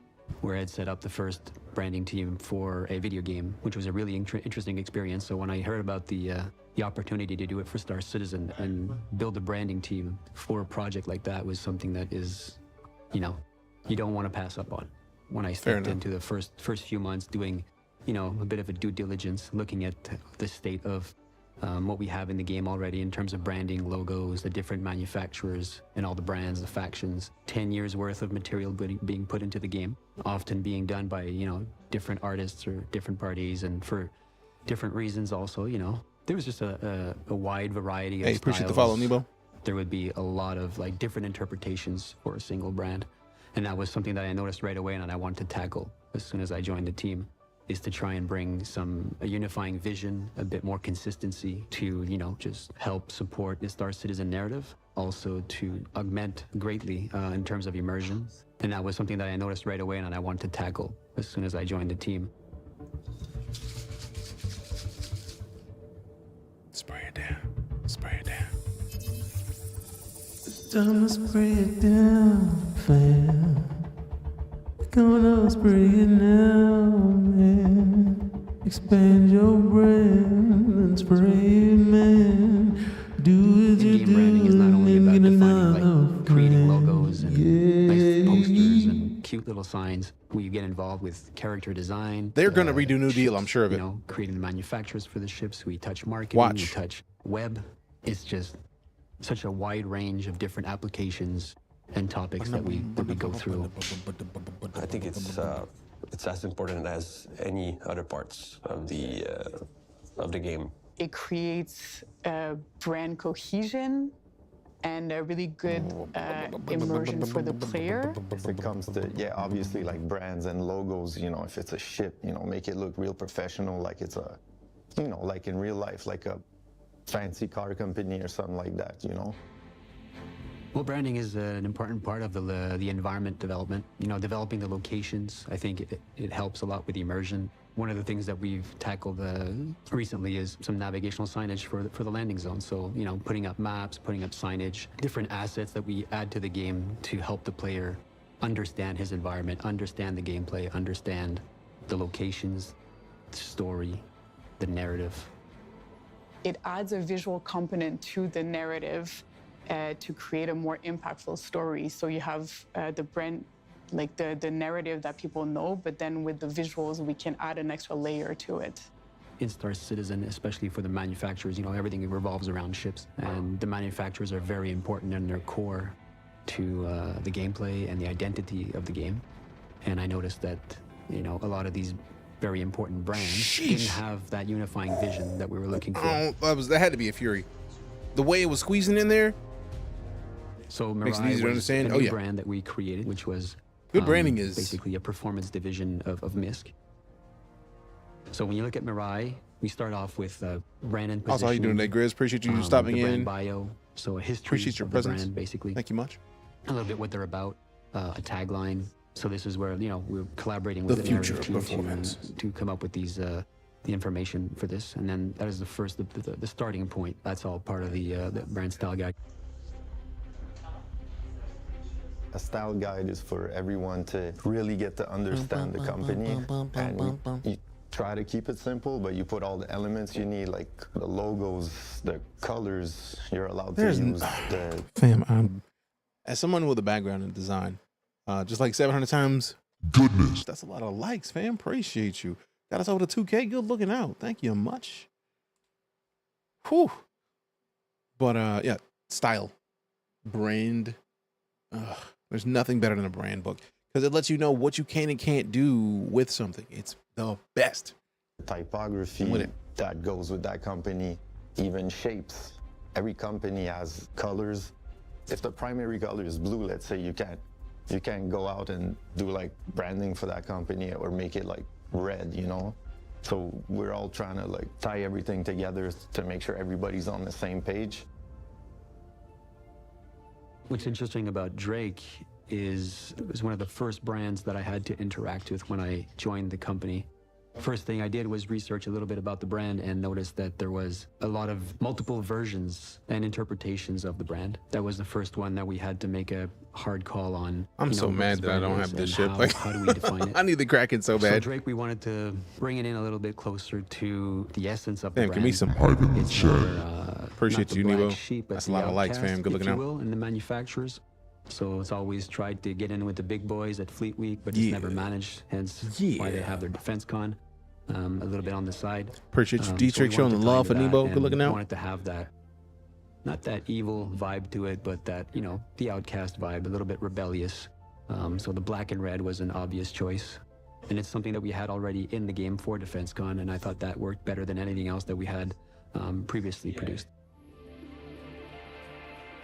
where I had set up the first branding team for a video game, which was a really interesting experience. So when I heard about the opportunity to do it for Star Citizen and build a branding team for a project like that was something that is, you know, you don't want to pass up on. When I stepped into the first few months doing, you know, a bit of a due diligence, looking at the state of what we have in the game already in terms of branding, logos, the different manufacturers and all the brands, the factions, 10 years worth of material being put into the game, often being done by, you know, different artists or different parties and for different reasons also, you know. There was just a wide variety of styles. Appreciate the follow, Nebo. There would be a lot of like different interpretations for a single brand. And that was something that I noticed right away and I wanted to tackle as soon as I joined the team, is to try and bring a unifying vision, a bit more consistency to, you know, just help support the Star Citizen narrative, also to augment greatly in terms of immersion. And that was something that I noticed right away and I wanted to tackle as soon as I joined the team. Spray it down. Spray it down. It's time to spray it down, fam. Gonna spray it now, man. Expand your brand and spray it, man. Do it, in-game branding is not only about defining, like creating logos and nice posters and cute little signs. We get involved with character design. They're gonna redo New Deal, I'm sure of it. You know, creating the manufacturers for the ships. We touch marketing. We touch web. It's just such a wide range of different applications and topics that we go through. I think it's as important as any other parts of the game. It creates brand cohesion and a really good immersion for the player. If it comes to, yeah, obviously like brands and logos, you know, if it's a ship, you know, make it look real professional, like it's a, you know, like in real life, like a fancy car company or something like that, you know. Well, branding is an important part of the environment development. You know, developing the locations, I think it helps a lot with immersion. One of the things that we've tackled recently is some navigational signage for the landing zone. So, you know, putting up maps, putting up signage, different assets that we add to the game to help the player understand his environment, understand the gameplay, understand the locations, the story, the narrative. It adds a visual component to the narrative to create a more impactful story. So you have the brand, like the narrative that people know, but then with the visuals, we can add an extra layer to it. In Star Citizen, especially for the manufacturers, you know, everything revolves around ships, and the manufacturers are very important in their core to the gameplay and the identity of the game. And I noticed that, you know, a lot of these very important brands didn't have that unifying vision that we were looking for. That had to be a Fury. The way it was squeezing in there. So makes it Mirai easier to was understand. a new brand that we created, which was good branding is basically a performance division of MISC. So when you look at Mirai, we start off with brand and positioning. Also, how you doing today, Grizz? Appreciate you stopping the brand in. Bio, so a history Appreciate your of presence. the brand, basically. Thank you much. A little bit what they're about, a tagline. So this is where, you know, we're collaborating with The the future narrative of team performance to come up with these the information for this, and then that is the starting point. That's all part of the brand style guide. A style guide is for everyone to really get to understand the company, and you try to keep it simple, but you put all the elements you need, like the logos, the colors. You're allowed to use the. Fam, as someone with a background in design, just like 700 times. Goodness, that's a lot of likes, fam. Appreciate you. Got us over to 2K. Good looking out. Thank you much. Whew. But yeah, style, brand. There's nothing better than a brand book because it lets you know what you can and can't do with something. It's the best. Typography that goes with that company, even shapes. Every company has colors. If the primary color is blue, let's say, you can't go out and do like branding for that company or make it like red, you know? So we're all trying to like tie everything together to make sure everybody's on the same page. What's interesting about Drake is it was one of the first brands that I had to interact with when I joined the company. First thing I did was research a little bit about the brand and noticed that there was a lot of multiple versions and interpretations of the brand. That was the first one that we had to make a hard call on. I'm so mad that I don't have this shit. Like, how do we define it? I need the Kraken so bad. So Drake, we wanted to bring it in a little bit closer to the essence of the Damn, brand. give me some hype in the chat. Appreciate you, Nebo. Sheep, That's a lot of likes, fam. Good looking out. In the manufacturers. So it's always tried to get in with the big boys at Fleet Week, but it's never managed. Hence why they have their defense con. A little bit on the side. Appreciate you, Dietrich, showing the love for Nebo. Good looking out. Wanted to have that, not that evil vibe to it, but that, you know, the outcast vibe, a little bit rebellious. So the black and red was an obvious choice. And it's something that we had already in the game for Defense Con, and I thought that worked better than anything else that we had previously produced.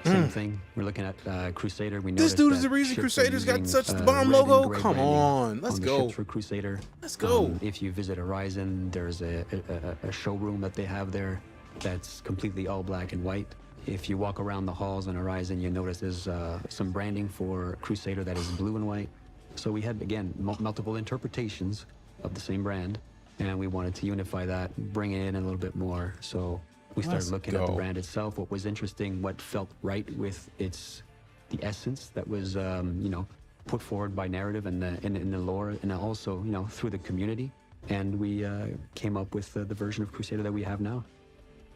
Same thing. We're looking at Crusader. We This dude is the reason Crusaders got such the bomb logo. Come on, let's go. For Crusader. Let's go. If you visit Horizon, there's a showroom that they have there that's completely all black and white. If you walk around the halls on Horizon, you notice there's some branding for Crusader that is blue and white. So we had, again, multiple interpretations of the same brand, and we wanted to unify that, bring it in a little bit more. So we started looking at the brand itself, what was interesting, what felt right with the essence that was, you know, put forward by narrative and in the lore, and also, you know, through the community. And we came up with the version of Crusader that we have now.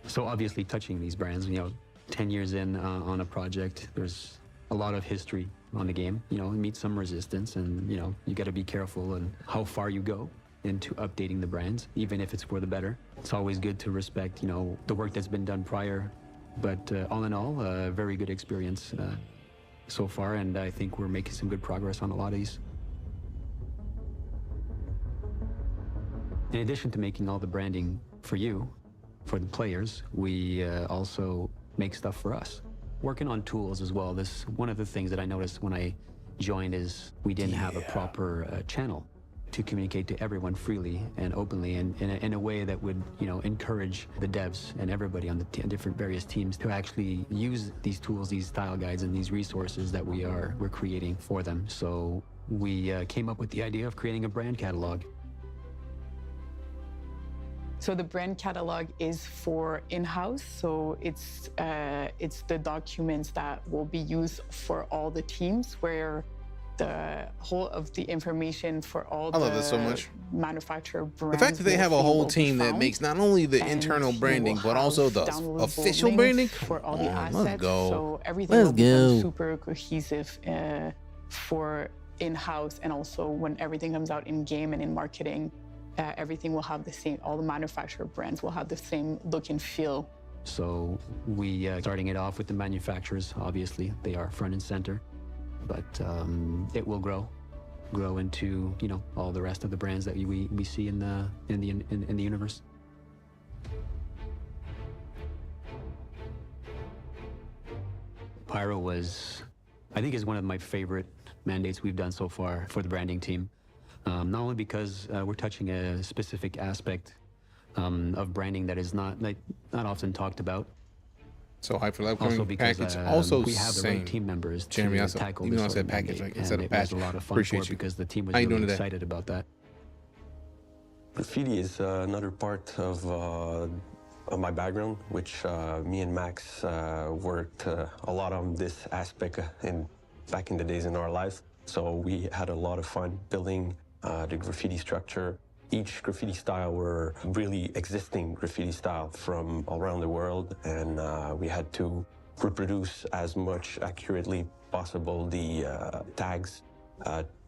So obviously touching these brands, you know, 10 years in on a project, there's a lot of history on the game. You know, meet some resistance, and, you know, you got to be careful and how far you go into updating the brands, even if it's for the better. It's always good to respect, you know, the work that's been done prior. But all in all, a very good experience so far, and I think we're making some good progress on a lot of these. In addition to making all the branding for you, for the players, we also make stuff for us. Working on tools as well. This one of the things that I noticed when I joined is we didn't have a proper channel to communicate to everyone freely and openly, and in a way that would, you know, encourage the devs and everybody on the different various teams to actually use these tools, these style guides, and these resources that we're creating for them. So we came up with the idea of creating a brand catalog. So the brand catalog is for in-house. So it's the documents that will be used for all the teams, where the whole of the information for all the manufacturer brands. The fact that they have a whole team that makes not only the internal branding, but also the official branding. For all the assets. Let's go. So everything will become super cohesive for in-house, and also when everything comes out in game and in marketing, everything will have the same, all the manufacturer brands will have the same look and feel. So we starting it off with the manufacturers, obviously they are front and center, but it will grow into, you know, all the rest of the brands that we see in the universe. Pyro was, I think, is one of my favorite mandates we've done so far for the branding team. Not only because we're touching a specific aspect of branding that is not often talked about. So hype for the upcoming package. Also, we have the right team members Jeremy, to tackle even this though I said package, like, instead of patch. It was a lot of fun Appreciate for it you. because the team was How you really doing today? excited about that. Graffiti is another part of my background, which me and Max worked a lot on this aspect back in the days in our life. So we had a lot of fun building the graffiti structure. Each graffiti style were really existing graffiti style from all around the world, and we had to reproduce as much accurately possible the tags,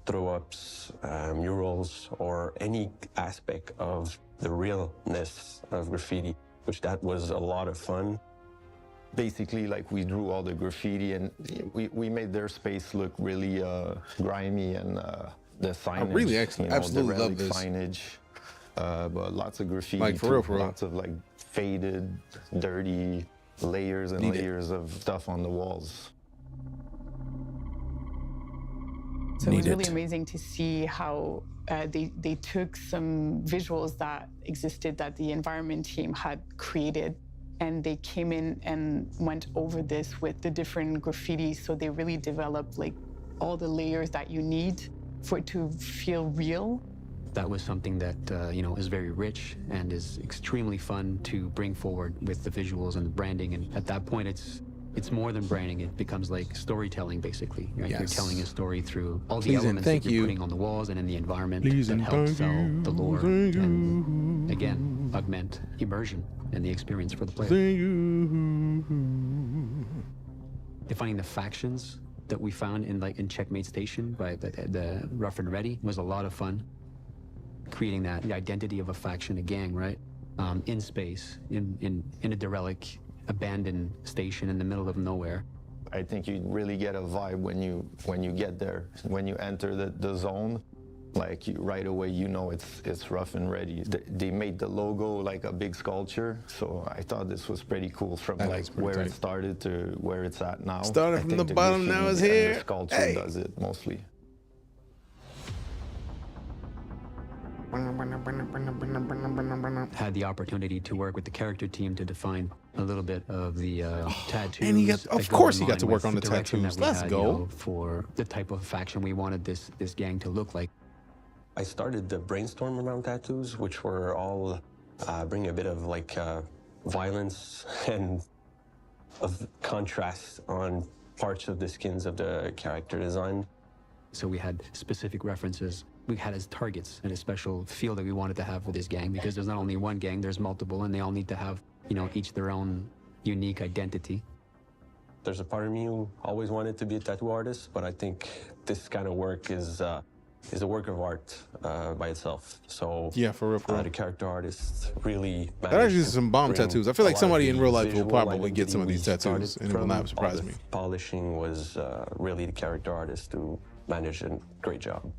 throw-ups, murals, or any aspect of the realness of graffiti, which that was a lot of fun. Basically, like, we drew all the graffiti, and we made their space look really grimy, and the signage. I really absolutely the love this signage, but lots of graffiti. Like, for real. Lots of, like, faded, dirty layers and layers of stuff on the walls. So it was really amazing to see how they took some visuals that existed that the environment team had created, and they came in and went over this with the different graffiti. So they really developed like all the layers that you need for it to feel real. That was something that, is very rich and is extremely fun to bring forward with the visuals and the branding. And at that point, it's more than branding. It becomes like storytelling, basically. Right? You're telling a story through all the elements that you're putting on the walls and in the environment that help sell the lore and, again, augment immersion and the experience for the player. Defining the factions that we found in Checkmate Station by the Rough and Ready was a lot of fun. Creating the identity of a faction, a gang, right? In space, in a derelict, abandoned station in the middle of nowhere. I think you really get a vibe when you get there. When you enter the zone, like right away you know it's Rough and Ready. They made the logo like a big sculpture, so I thought this was pretty cool from where it started to where it's at now. Started from the bottom, now it's here. The sculpture does it mostly. Had the opportunity to work with the character team to define a little bit of the tattoos. And of course he got to work on the tattoos. Let's go. For the type of faction we wanted this gang to look like. I started the brainstorm around tattoos, which were all bring a bit of violence and of contrast on parts of the skins of the character design. So we had specific references we had as targets and a special feel that we wanted to have for this gang, because there's not only one gang, there's multiple, and they all need to have, each their own unique identity. There's a part of me who always wanted to be a tattoo artist, but I think this kind of work is a work of art by itself. So yeah, for real. The character artist really that actually is some bomb tattoos. I feel like somebody in real life will probably get some of these tattoos, and it will not surprise me. Polishing was really the character artist who managed a great job.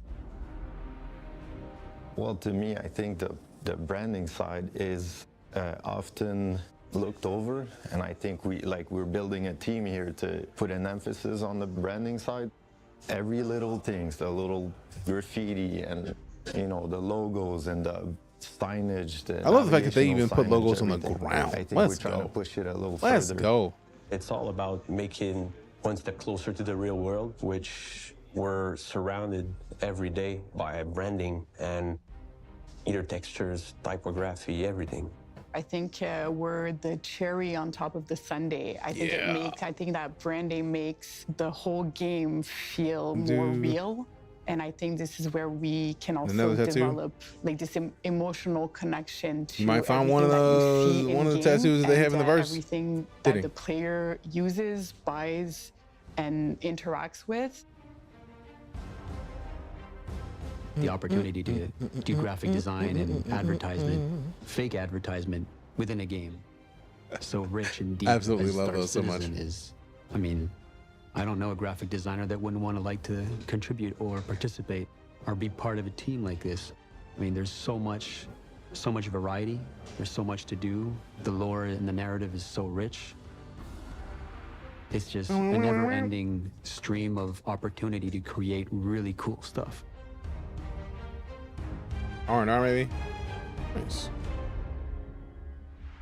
Well, to me, I think the branding side is often looked over, and I think we're building a team here to put an emphasis on the branding side. Every little things, the little graffiti and the logos and the signage. I love the fact that they even put logos on the ground. I think we're trying to push it a little further. Let's go. It's all about making one step closer to the real world, which we're surrounded every day by branding and either textures, typography, everything. I think we're the cherry on top of the sundae. I think that branding makes the whole game feel more real. And I think this is where we can also develop this emotional connection to. You might find one of the tattoos they have in the verse. Everything that the player uses, buys, and interacts with. The opportunity to do graphic design and advertisement, fake advertisement within a game, so rich and deep. Absolutely love those so much. I don't know a graphic designer that wouldn't want to like to contribute or participate or be part of a team like this. There's so much variety. There's so much to do. The lore and the narrative is so rich. It's just a never-ending stream of opportunity to create really cool stuff. R&R, maybe? Nice.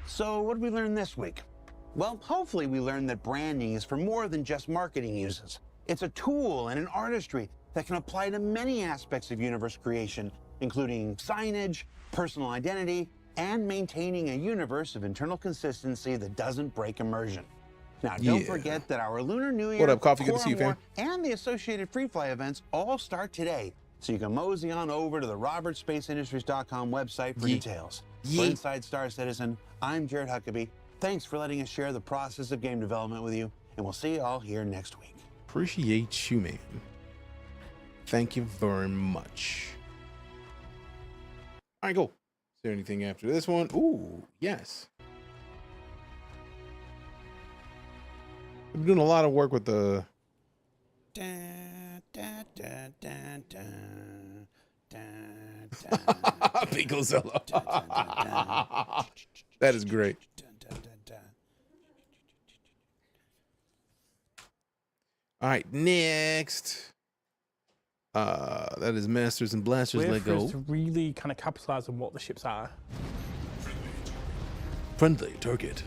So what did we learn this week? Well, hopefully we learned that branding is for more than just marketing uses. It's a tool and an artistry that can apply to many aspects of universe creation, including signage, personal identity, and maintaining a universe of internal consistency that doesn't break immersion. Now, don't forget that our Lunar New Year, what up, Coffee? Good to see you, fam. And the associated free fly events all start today. So you can mosey on over to the RobertSpaceIndustries.com website for details. For Inside Star Citizen, I'm Jared Huckabee. Thanks for letting us share the process of game development with you, and we'll see you all here next week. Appreciate you, man. Thank you very much. All right, go. Is there anything after this one? Ooh, yes. We've been doing a lot of work with the... Picozilla. That is great. All right, next. That is Masters and Blasters Way let for us go. to really kind of capitalize on what the ships are. Friendly target.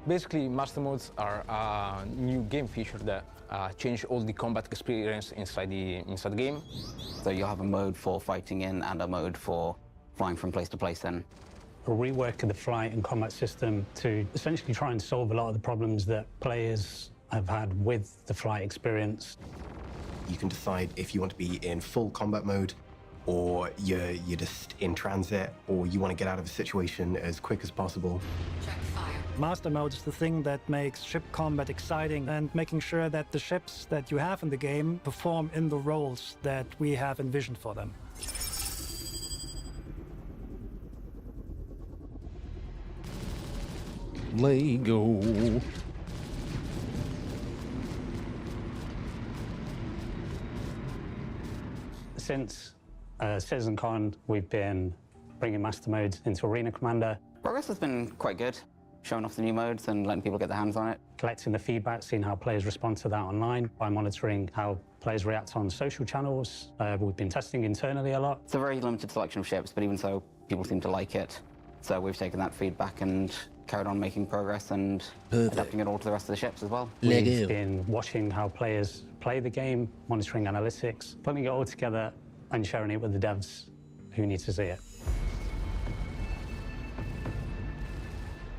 Basically, master modes are a new game feature that change all the combat experience inside the game. So you'll have a mode for fighting in and a mode for flying from place to place in. A rework of the flight and combat system to essentially try and solve a lot of the problems that players have had with the flight experience. You can decide if you want to be in full combat mode, or you're just in transit, or you want to get out of a situation as quick as possible. Master mode is the thing that makes ship combat exciting and making sure that the ships that you have in the game perform in the roles that we have envisioned for them. Lego. Since CitizenCon, we've been bringing master modes into Arena Commander. Progress has been quite good, showing off the new modes and letting people get their hands on it. Collecting the feedback, seeing how players respond to that online, by monitoring how players react on social channels. We've been testing internally a lot. It's a very limited selection of ships, but even so, people seem to like it. So we've taken that feedback and carried on making progress and adapting it all to the rest of the ships as well. We've been watching how players play the game, monitoring analytics, putting it all together and sharing it with the devs who need to see it.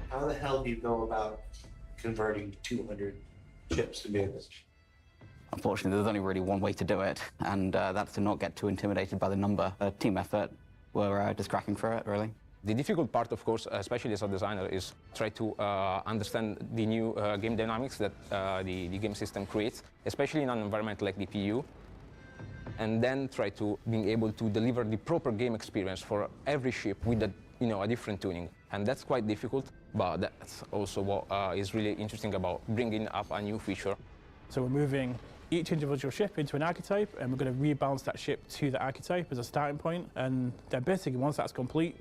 How the hell do you go about converting 200 ships to vehicles? Unfortunately, there's only really one way to do it, and that's to not get too intimidated by the number. A team effort. We're just cracking through it, really. The difficult part, of course, especially as a designer, is try to understand the new game dynamics that the game system creates, especially in an environment like the PU, and then try to being able to deliver the proper game experience for every ship with a different tuning. And that's quite difficult, but that's also what is really interesting about bringing up a new feature. So we're moving each individual ship into an archetype, and we're going to rebalance that ship to the archetype as a starting point. And then basically, once that's complete,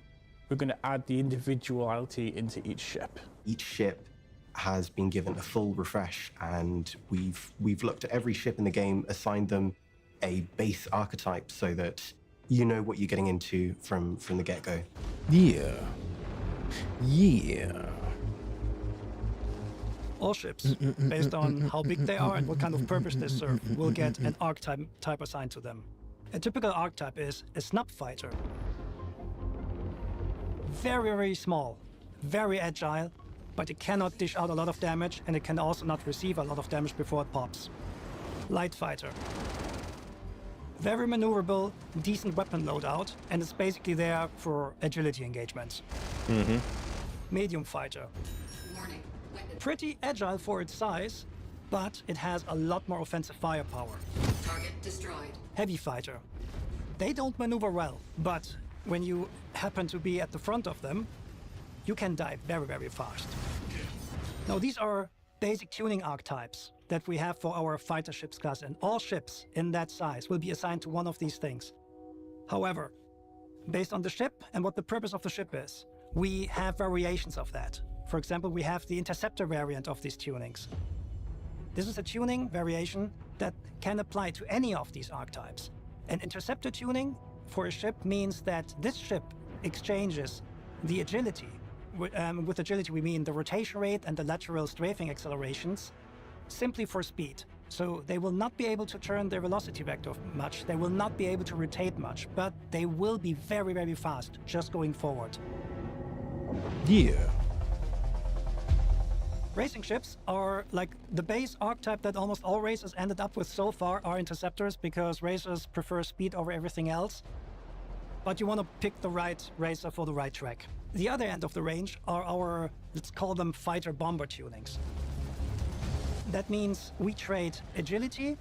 we're going to add the individuality into each ship. Each ship has been given a full refresh, and we've looked at every ship in the game, assigned them a base archetype so that you know what you're getting into from the get-go. Yeah. Yeah. All ships, based on how big they are and what kind of purpose they serve, will get an archetype assigned to them. A typical archetype is a snub fighter. Very, very small, very agile, but it cannot dish out a lot of damage, and it can also not receive a lot of damage before it pops. Light fighter. Very maneuverable, decent weapon loadout, and it's basically there for agility engagements. Medium fighter. Pretty agile for its size, but it has a lot more offensive firepower. Target destroyed. Heavy fighter. They don't maneuver well, but when you happen to be at the front of them, you can die very, very fast. Now, these are basic tuning archetypes that we have for our fighter ships class, and all ships in that size will be assigned to one of these things. However, based on the ship and what the purpose of the ship is, we have variations of that. For example, we have the interceptor variant of these tunings. This is a tuning variation that can apply to any of these archetypes. An interceptor tuning for a ship means that this ship exchanges the agility. With agility, we mean the rotation rate and the lateral strafing accelerations simply for speed. So they will not be able to turn their velocity vector much, they will not be able to rotate much, but they will be very, very fast just going forward. Yeah. Racing ships are like the base archetype that almost all racers ended up with so far are interceptors, because racers prefer speed over everything else. But you want to pick the right racer for the right track. The other end of the range are our, let's call them fighter bomber tunings. That means we trade agility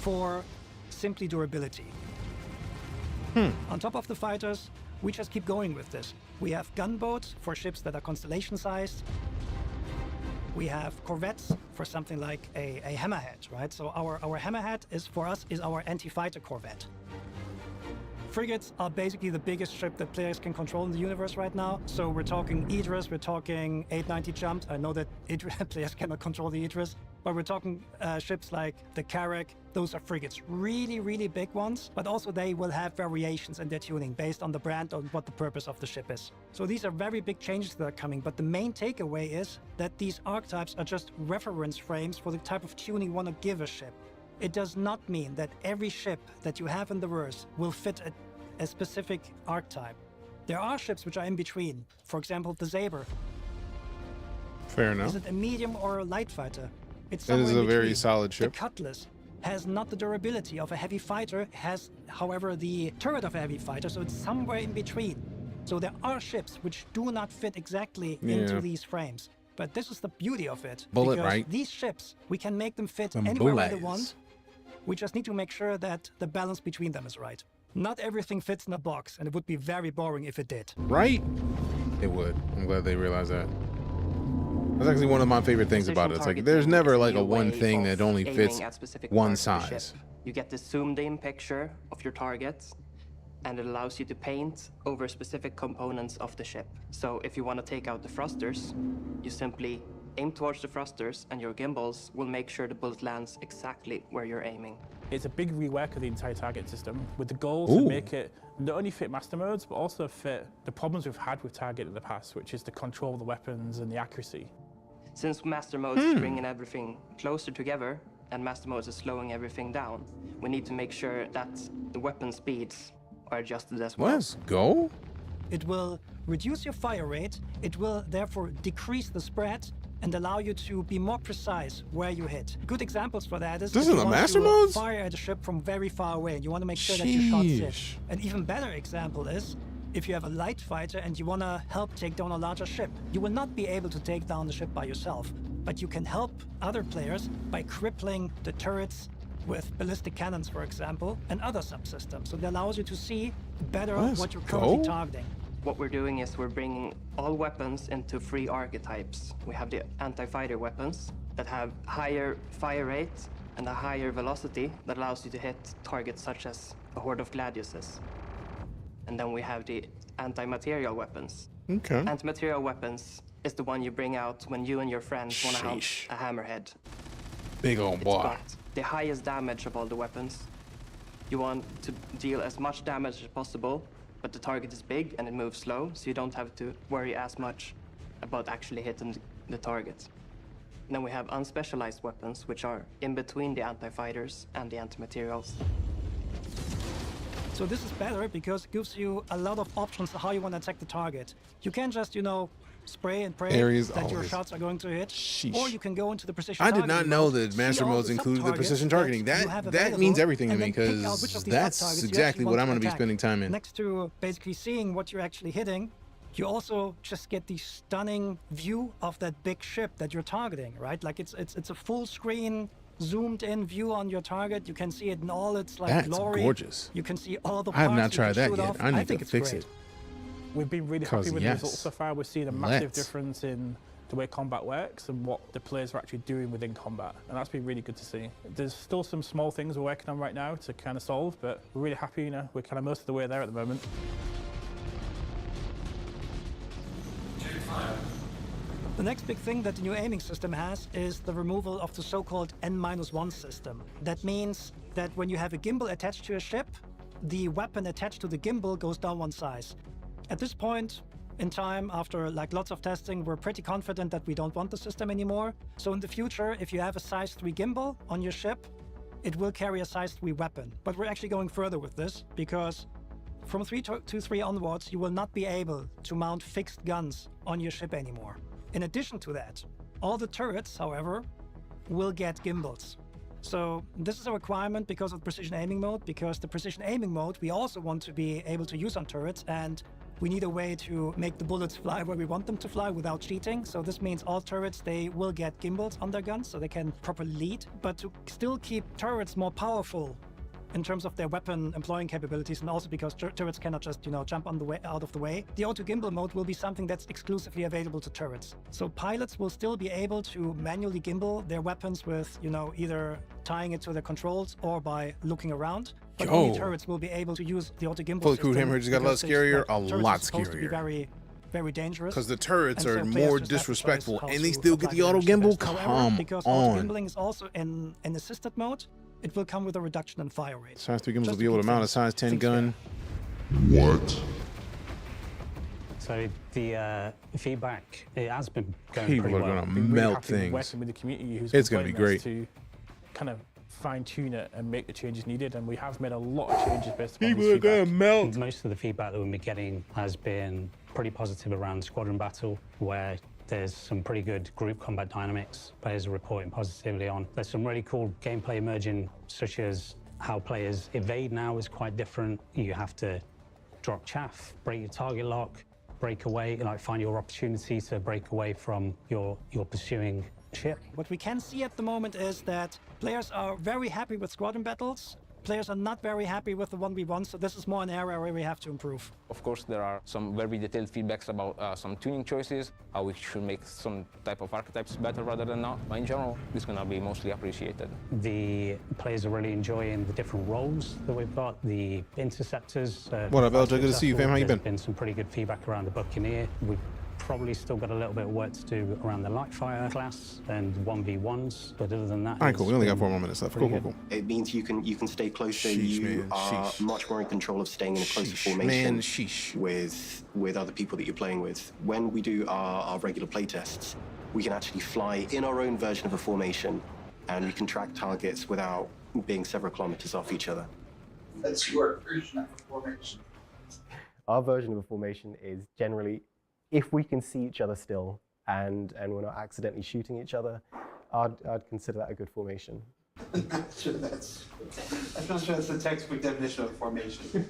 for simply durability. On top of the fighters, we just keep going with this. We have gunboats for ships that are constellation-sized. We have corvettes for something like a hammerhead, right? So our hammerhead is, for us, is our anti-fighter corvette. frigates are basically the biggest ship that players can control in the universe right now. So we're talking Idris, we're talking 890 jumps. I know that players cannot control the Idris, but we're talking ships like the Carrack. Those are frigates, really, really big ones, but also they will have variations in their tuning based on the brand and what the purpose of the ship is. So these are very big changes that are coming, but the main takeaway is that these archetypes are just reference frames for the type of tuning you want to give a ship. It does not mean that every ship that you have in the verse will fit a specific archetype. There are ships which are in between. For example, the Saber. Fair enough. Is it a medium or a light fighter? It's It is somewhere a in very between. solid ship. The Cutlass has not the durability of a heavy fighter. It has, however, the turret of a heavy fighter, so it's somewhere in between. So there are ships which do not fit exactly into these frames. But this is the beauty of it. Bullet, because right? these ships, we can make them fit Them anywhere we bullets. want. We just need to make sure that the balance between them is right. Not everything fits in a box, and it would be very boring if it did. Right? It would. I'm glad they realized that. That's actually one of my favorite things about it. It's like there's never like a one thing that only fits one size. You get the zoomed in picture of your target, and it allows you to paint over specific components of the ship. So if you want to take out the thrusters, you simply aim towards the thrusters, and your gimbals will make sure the bullet lands exactly where you're aiming. It's a big rework of the entire target system with the goal Ooh. to make it not only fit master modes, but also fit the problems we've had with target in the past, which is to control the weapons and the accuracy. Since master modes is bringing everything closer together, and master modes is slowing everything down, we need to make sure that the weapon speeds are adjusted as well. Let's go. It will reduce your fire rate. It will therefore decrease the spread and allow you to be more precise where you hit. Good examples for that is This if is you the want master to modes? fire at a ship from very far away and you want to make sure that your shots hit. Sheesh. An even better example is if you have a light fighter and you want to help take down a larger ship. You will not be able to take down the ship by yourself, but you can help other players by crippling the turrets with ballistic cannons, for example, and other subsystems. So it allows you to see better what you're currently targeting. What we're doing is we're bringing all weapons into 3 archetypes. We have the anti-fighter weapons that have higher fire rate and a higher velocity that allows you to hit targets such as a horde of gladiuses. And then we have the anti-material weapons. Okay. Anti-material weapons is the one you bring out when you and your friends want to hunt a hammerhead. Big old boy. It's got the highest damage of all the weapons. You want to deal as much damage as possible, but the target is big and it moves slow, so you don't have to worry as much about actually hitting the target. And then we have unspecialized weapons, which are in between the anti-fighters and the anti-materials. So this is better because it gives you a lot of options on how you want to attack the target. You can just, you know, spray and pray Areas that your always. shots are going to hit, Sheesh. or you can go into the precision I did targeting not know mode, that see master all modes the included the sub-targets precision targeting. that you That have that available, means everything to and me then pick out which because of these that's sub-targets you exactly actually what want I'm going to be attack. spending time in. Next to basically seeing what you're actually hitting, you also just get the stunning view of that big ship that you're targeting, right? Like it's a full screen, zoomed in view on your target. You can see it in all its like That's glory. gorgeous. You can see all the I have parts not you tried can that shoot yet. off. I need think to it's fix great. it. We've been really Because happy with the yes. results so far. We've seen a massive Let's. difference in the way combat works and what the players are actually doing within combat, and that's been really good to see. There's still some small things we're working on right now to kind of solve, but we're really happy, you know, we're kind of most of the way there at the moment. The next big thing that the new aiming system has is the removal of the so-called N-1 system. That means that when you have a gimbal attached to a ship, the weapon attached to the gimbal goes down one size. At this point in time, after like lots of testing, we're pretty confident that we don't want the system anymore. So in the future, if you have a size 3 gimbal on your ship, it will carry a size 3 weapon. But we're actually going further with this because from 3.23 onwards, you will not be able to mount fixed guns on your ship anymore. In addition to that, all the turrets, however, will get gimbals. So this is a requirement because of precision aiming mode, because the precision aiming mode we also want to be able to use on turrets, and we need a way to make the bullets fly where we want them to fly without cheating. So this means all turrets, they will get gimbals on their guns so they can properly lead. But to still keep turrets more powerful in terms of their weapon employing capabilities, and also because turrets cannot just, you know, jump on the way out of the way, the auto gimbal mode will be something that's exclusively available to turrets. So pilots will still be able to manually gimbal their weapons with, you know, either tying it to their controls or by looking around. but only turrets will be able to use the auto gimbal Fully system. crewed hammer just got a lot scarier, a lot supposed to be scarier. very, very dangerous. Because the turrets And so are players more just have to disrespectful, choose how and they to still get apply the auto damage the gimbal. best. However, Come because auto on. gimbling is also in assisted mode, it will come with a reduction in fire rate. Size 3 gimbals will Just be able to keep mount a things- size 10 things gun. What? So the feedback, it has been going People pretty are well. gonna Been really melt happy with things. working with the community who's It's been gonna be playing this great. to kind of fine-tune it and make the changes needed, and we have made a lot of changes based on People this are gonna feedback. melt. Most of the feedback that we've been getting has been pretty positive around Squadron Battle, where there's some pretty good group combat dynamics players are reporting positively on. There's some really cool gameplay emerging, such as how players evade now is quite different. You have to drop chaff, break your target lock, break away, like find your opportunity to break away from your pursuing ship. What we can see at the moment is that players are very happy with squadron battles. Players are not very happy with the 1v1, so this is more an area where we have to improve. Of course, there are some very detailed feedbacks about some tuning choices, how we should make some type of archetypes better rather than not. But in general, it's going to be mostly appreciated. The players are really enjoying the different roles that we've got. The interceptors. What up, LJ? Good to see you, fam. How you been? There's been some pretty good feedback around the Buccaneer. We've probably still got a little bit of work to do around the Lightfire class and 1v1s, but other than that, All right, cool. We only got 4 more minutes left. Cool, cool, cool. It means you can stay closer. Sheesh, you man. are Sheesh. much more in control of staying in a closer Sheesh, formation man. Sheesh. with other people that you're playing with. When we do our regular play tests, we can actually fly in our own version of a formation, and we can track targets without being several kilometers off each other. That's your version of a formation. Our version of a formation is generally, if we can see each other still and we're not accidentally shooting each other, I'd consider that a good formation. I'm not sure that's the textbook definition of formation.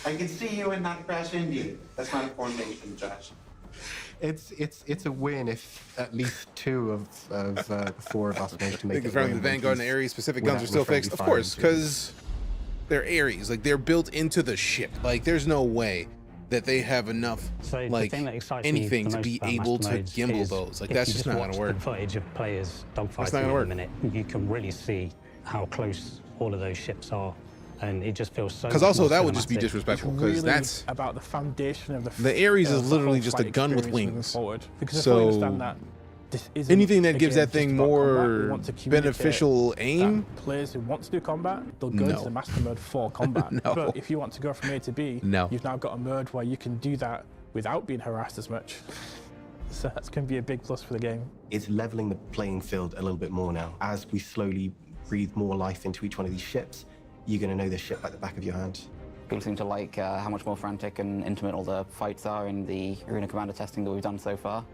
I can see you and not crash into you. That's not a formation, Josh. It's a win if at least 2 of the 4 of us manage to make it. Confirming the Vanguard and the Ares specific guns are still fixed. Of course, because they're Ares. Like, they're built into the ship. Like, there's no way that they have enough, like, anything to be able to gimbal those. Like, that's just not going to work. The footage of players dogfighting not gonna in work. a minute, you can really see how close all of those ships are, and it just feels so. Because also, much more that would just be cinematic. disrespectful. It's Because really that's about the foundation of the Ares is the literally whole just a flight gun with experience moving wings. forward. Because I fully understand that this isn't anything that a gives game that thing just about combat. We more want to communicate beneficial that aim. Players who want to do combat, they'll go No. to the master mode for combat. No. But if you want to go from A to B, No. you've now got a mode where you can do that without being harassed as much. So that's going to be a big plus for the game. It's leveling the playing field a little bit more now. As we slowly breathe more life into each one of these ships, you're going to know this ship like the back of your hand. People seem to like how much more frantic and intimate all the fights are in the Arena Commander testing that we've done so far.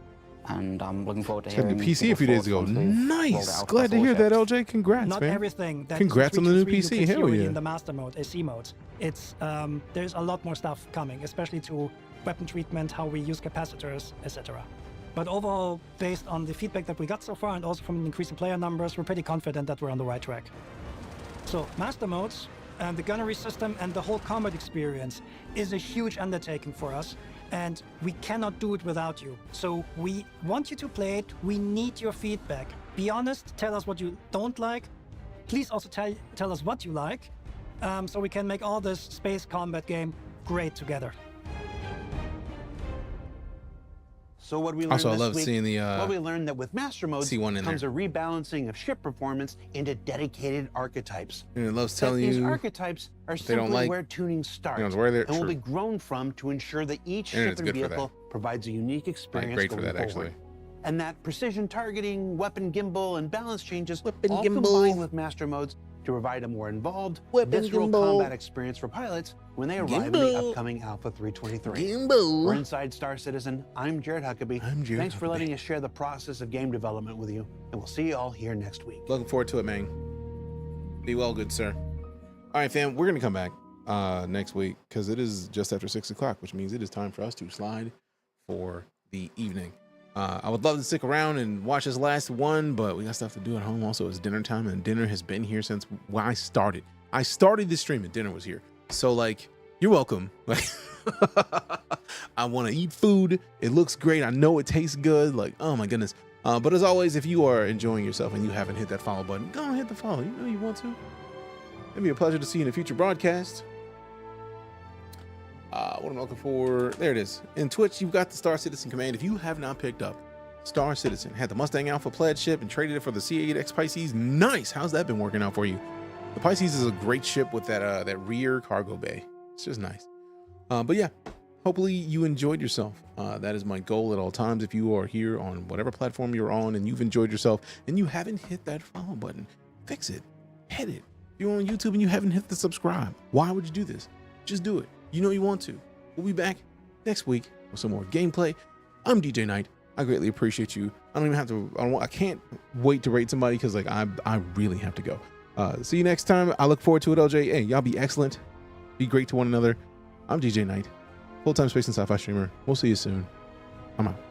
And I'm looking forward to It's got hearing. the PC a few days ago. Nice. Glad to hear that, LJ. Congrats, Not man. everything that Congrats on the new PC. Hell yeah. in the master mode, AC mode. It's there's a lot more stuff coming, especially to weapon treatment, how we use capacitors, etc. But overall, based on the feedback that we got so far and also from the increasing player numbers, we're pretty confident that we're on the right track. So master modes and the gunnery system and the whole combat experience is a huge undertaking for us, and we cannot do it without you. So we want you to play it. We need your feedback. Be honest, tell us what you don't like. Please also tell us what you like, so we can make all this space combat game great together. So what we learned Also, I this love week, seeing the, well, we learned that with master modes C1 in comes there. a rebalancing of ship performance into dedicated archetypes. And it loves That telling these you archetypes are they don't simply like- where tuning starts, know, where they're- and will true. be grown from to ensure that each Internet's ship and good for that. vehicle provides a unique experience great for going that, forward. actually. And that precision targeting, weapon gimbal, and balance changes all gimbal. combine with master modes to provide a more involved, visceral gimbal. combat experience for pilots when they arrive in the Gimbal. upcoming Alpha 323. Gimbal. We're inside Star Citizen. I'm Jared Huckabee. Thanks for letting us share the process of game development with you, and we'll see you all here next week. Looking forward to it, man. Be well, good sir. All right, fam. We're going to come back next week because it is just after 6 o'clock, which means it is time for us to slide for the evening. I would love to stick around and watch this last one, but we got stuff to do at home. Also, it's dinner time, and dinner has been here since when I started. I started this stream and dinner was here. So, like, you're welcome. Like, I want to eat food. It looks great. I know it tastes good. Like, oh my goodness. But as always, if you are enjoying yourself and you haven't hit that follow button, go and hit the follow. You know you want to. It'd be a pleasure to see you in a future broadcast. What am I looking for? There it is. In Twitch, you've got the Star Citizen command. If you have not picked up Star Citizen, had the Mustang Alpha pledge ship and traded it for the C8X Pisces, nice. How's that been working out for you? The Pisces is a great ship with that rear cargo bay. It's just nice. But yeah, hopefully you enjoyed yourself. That is my goal at all times. If you are here on whatever platform you're on and you've enjoyed yourself and you haven't hit that follow button, fix it, hit it. If you're on YouTube and you haven't hit the subscribe, why would you do this? Just do it. You know you want to. We'll be back next week with some more gameplay. I'm DeejayKnight. I greatly appreciate you. I don't even have to, I can't wait to rate somebody because like I really have to go. See you next time. I look forward to it, LJ. Hey, y'all be excellent. Be great to one another. I'm DeejayKnight, full-time space and sci-fi streamer. We'll see you soon. I'm out.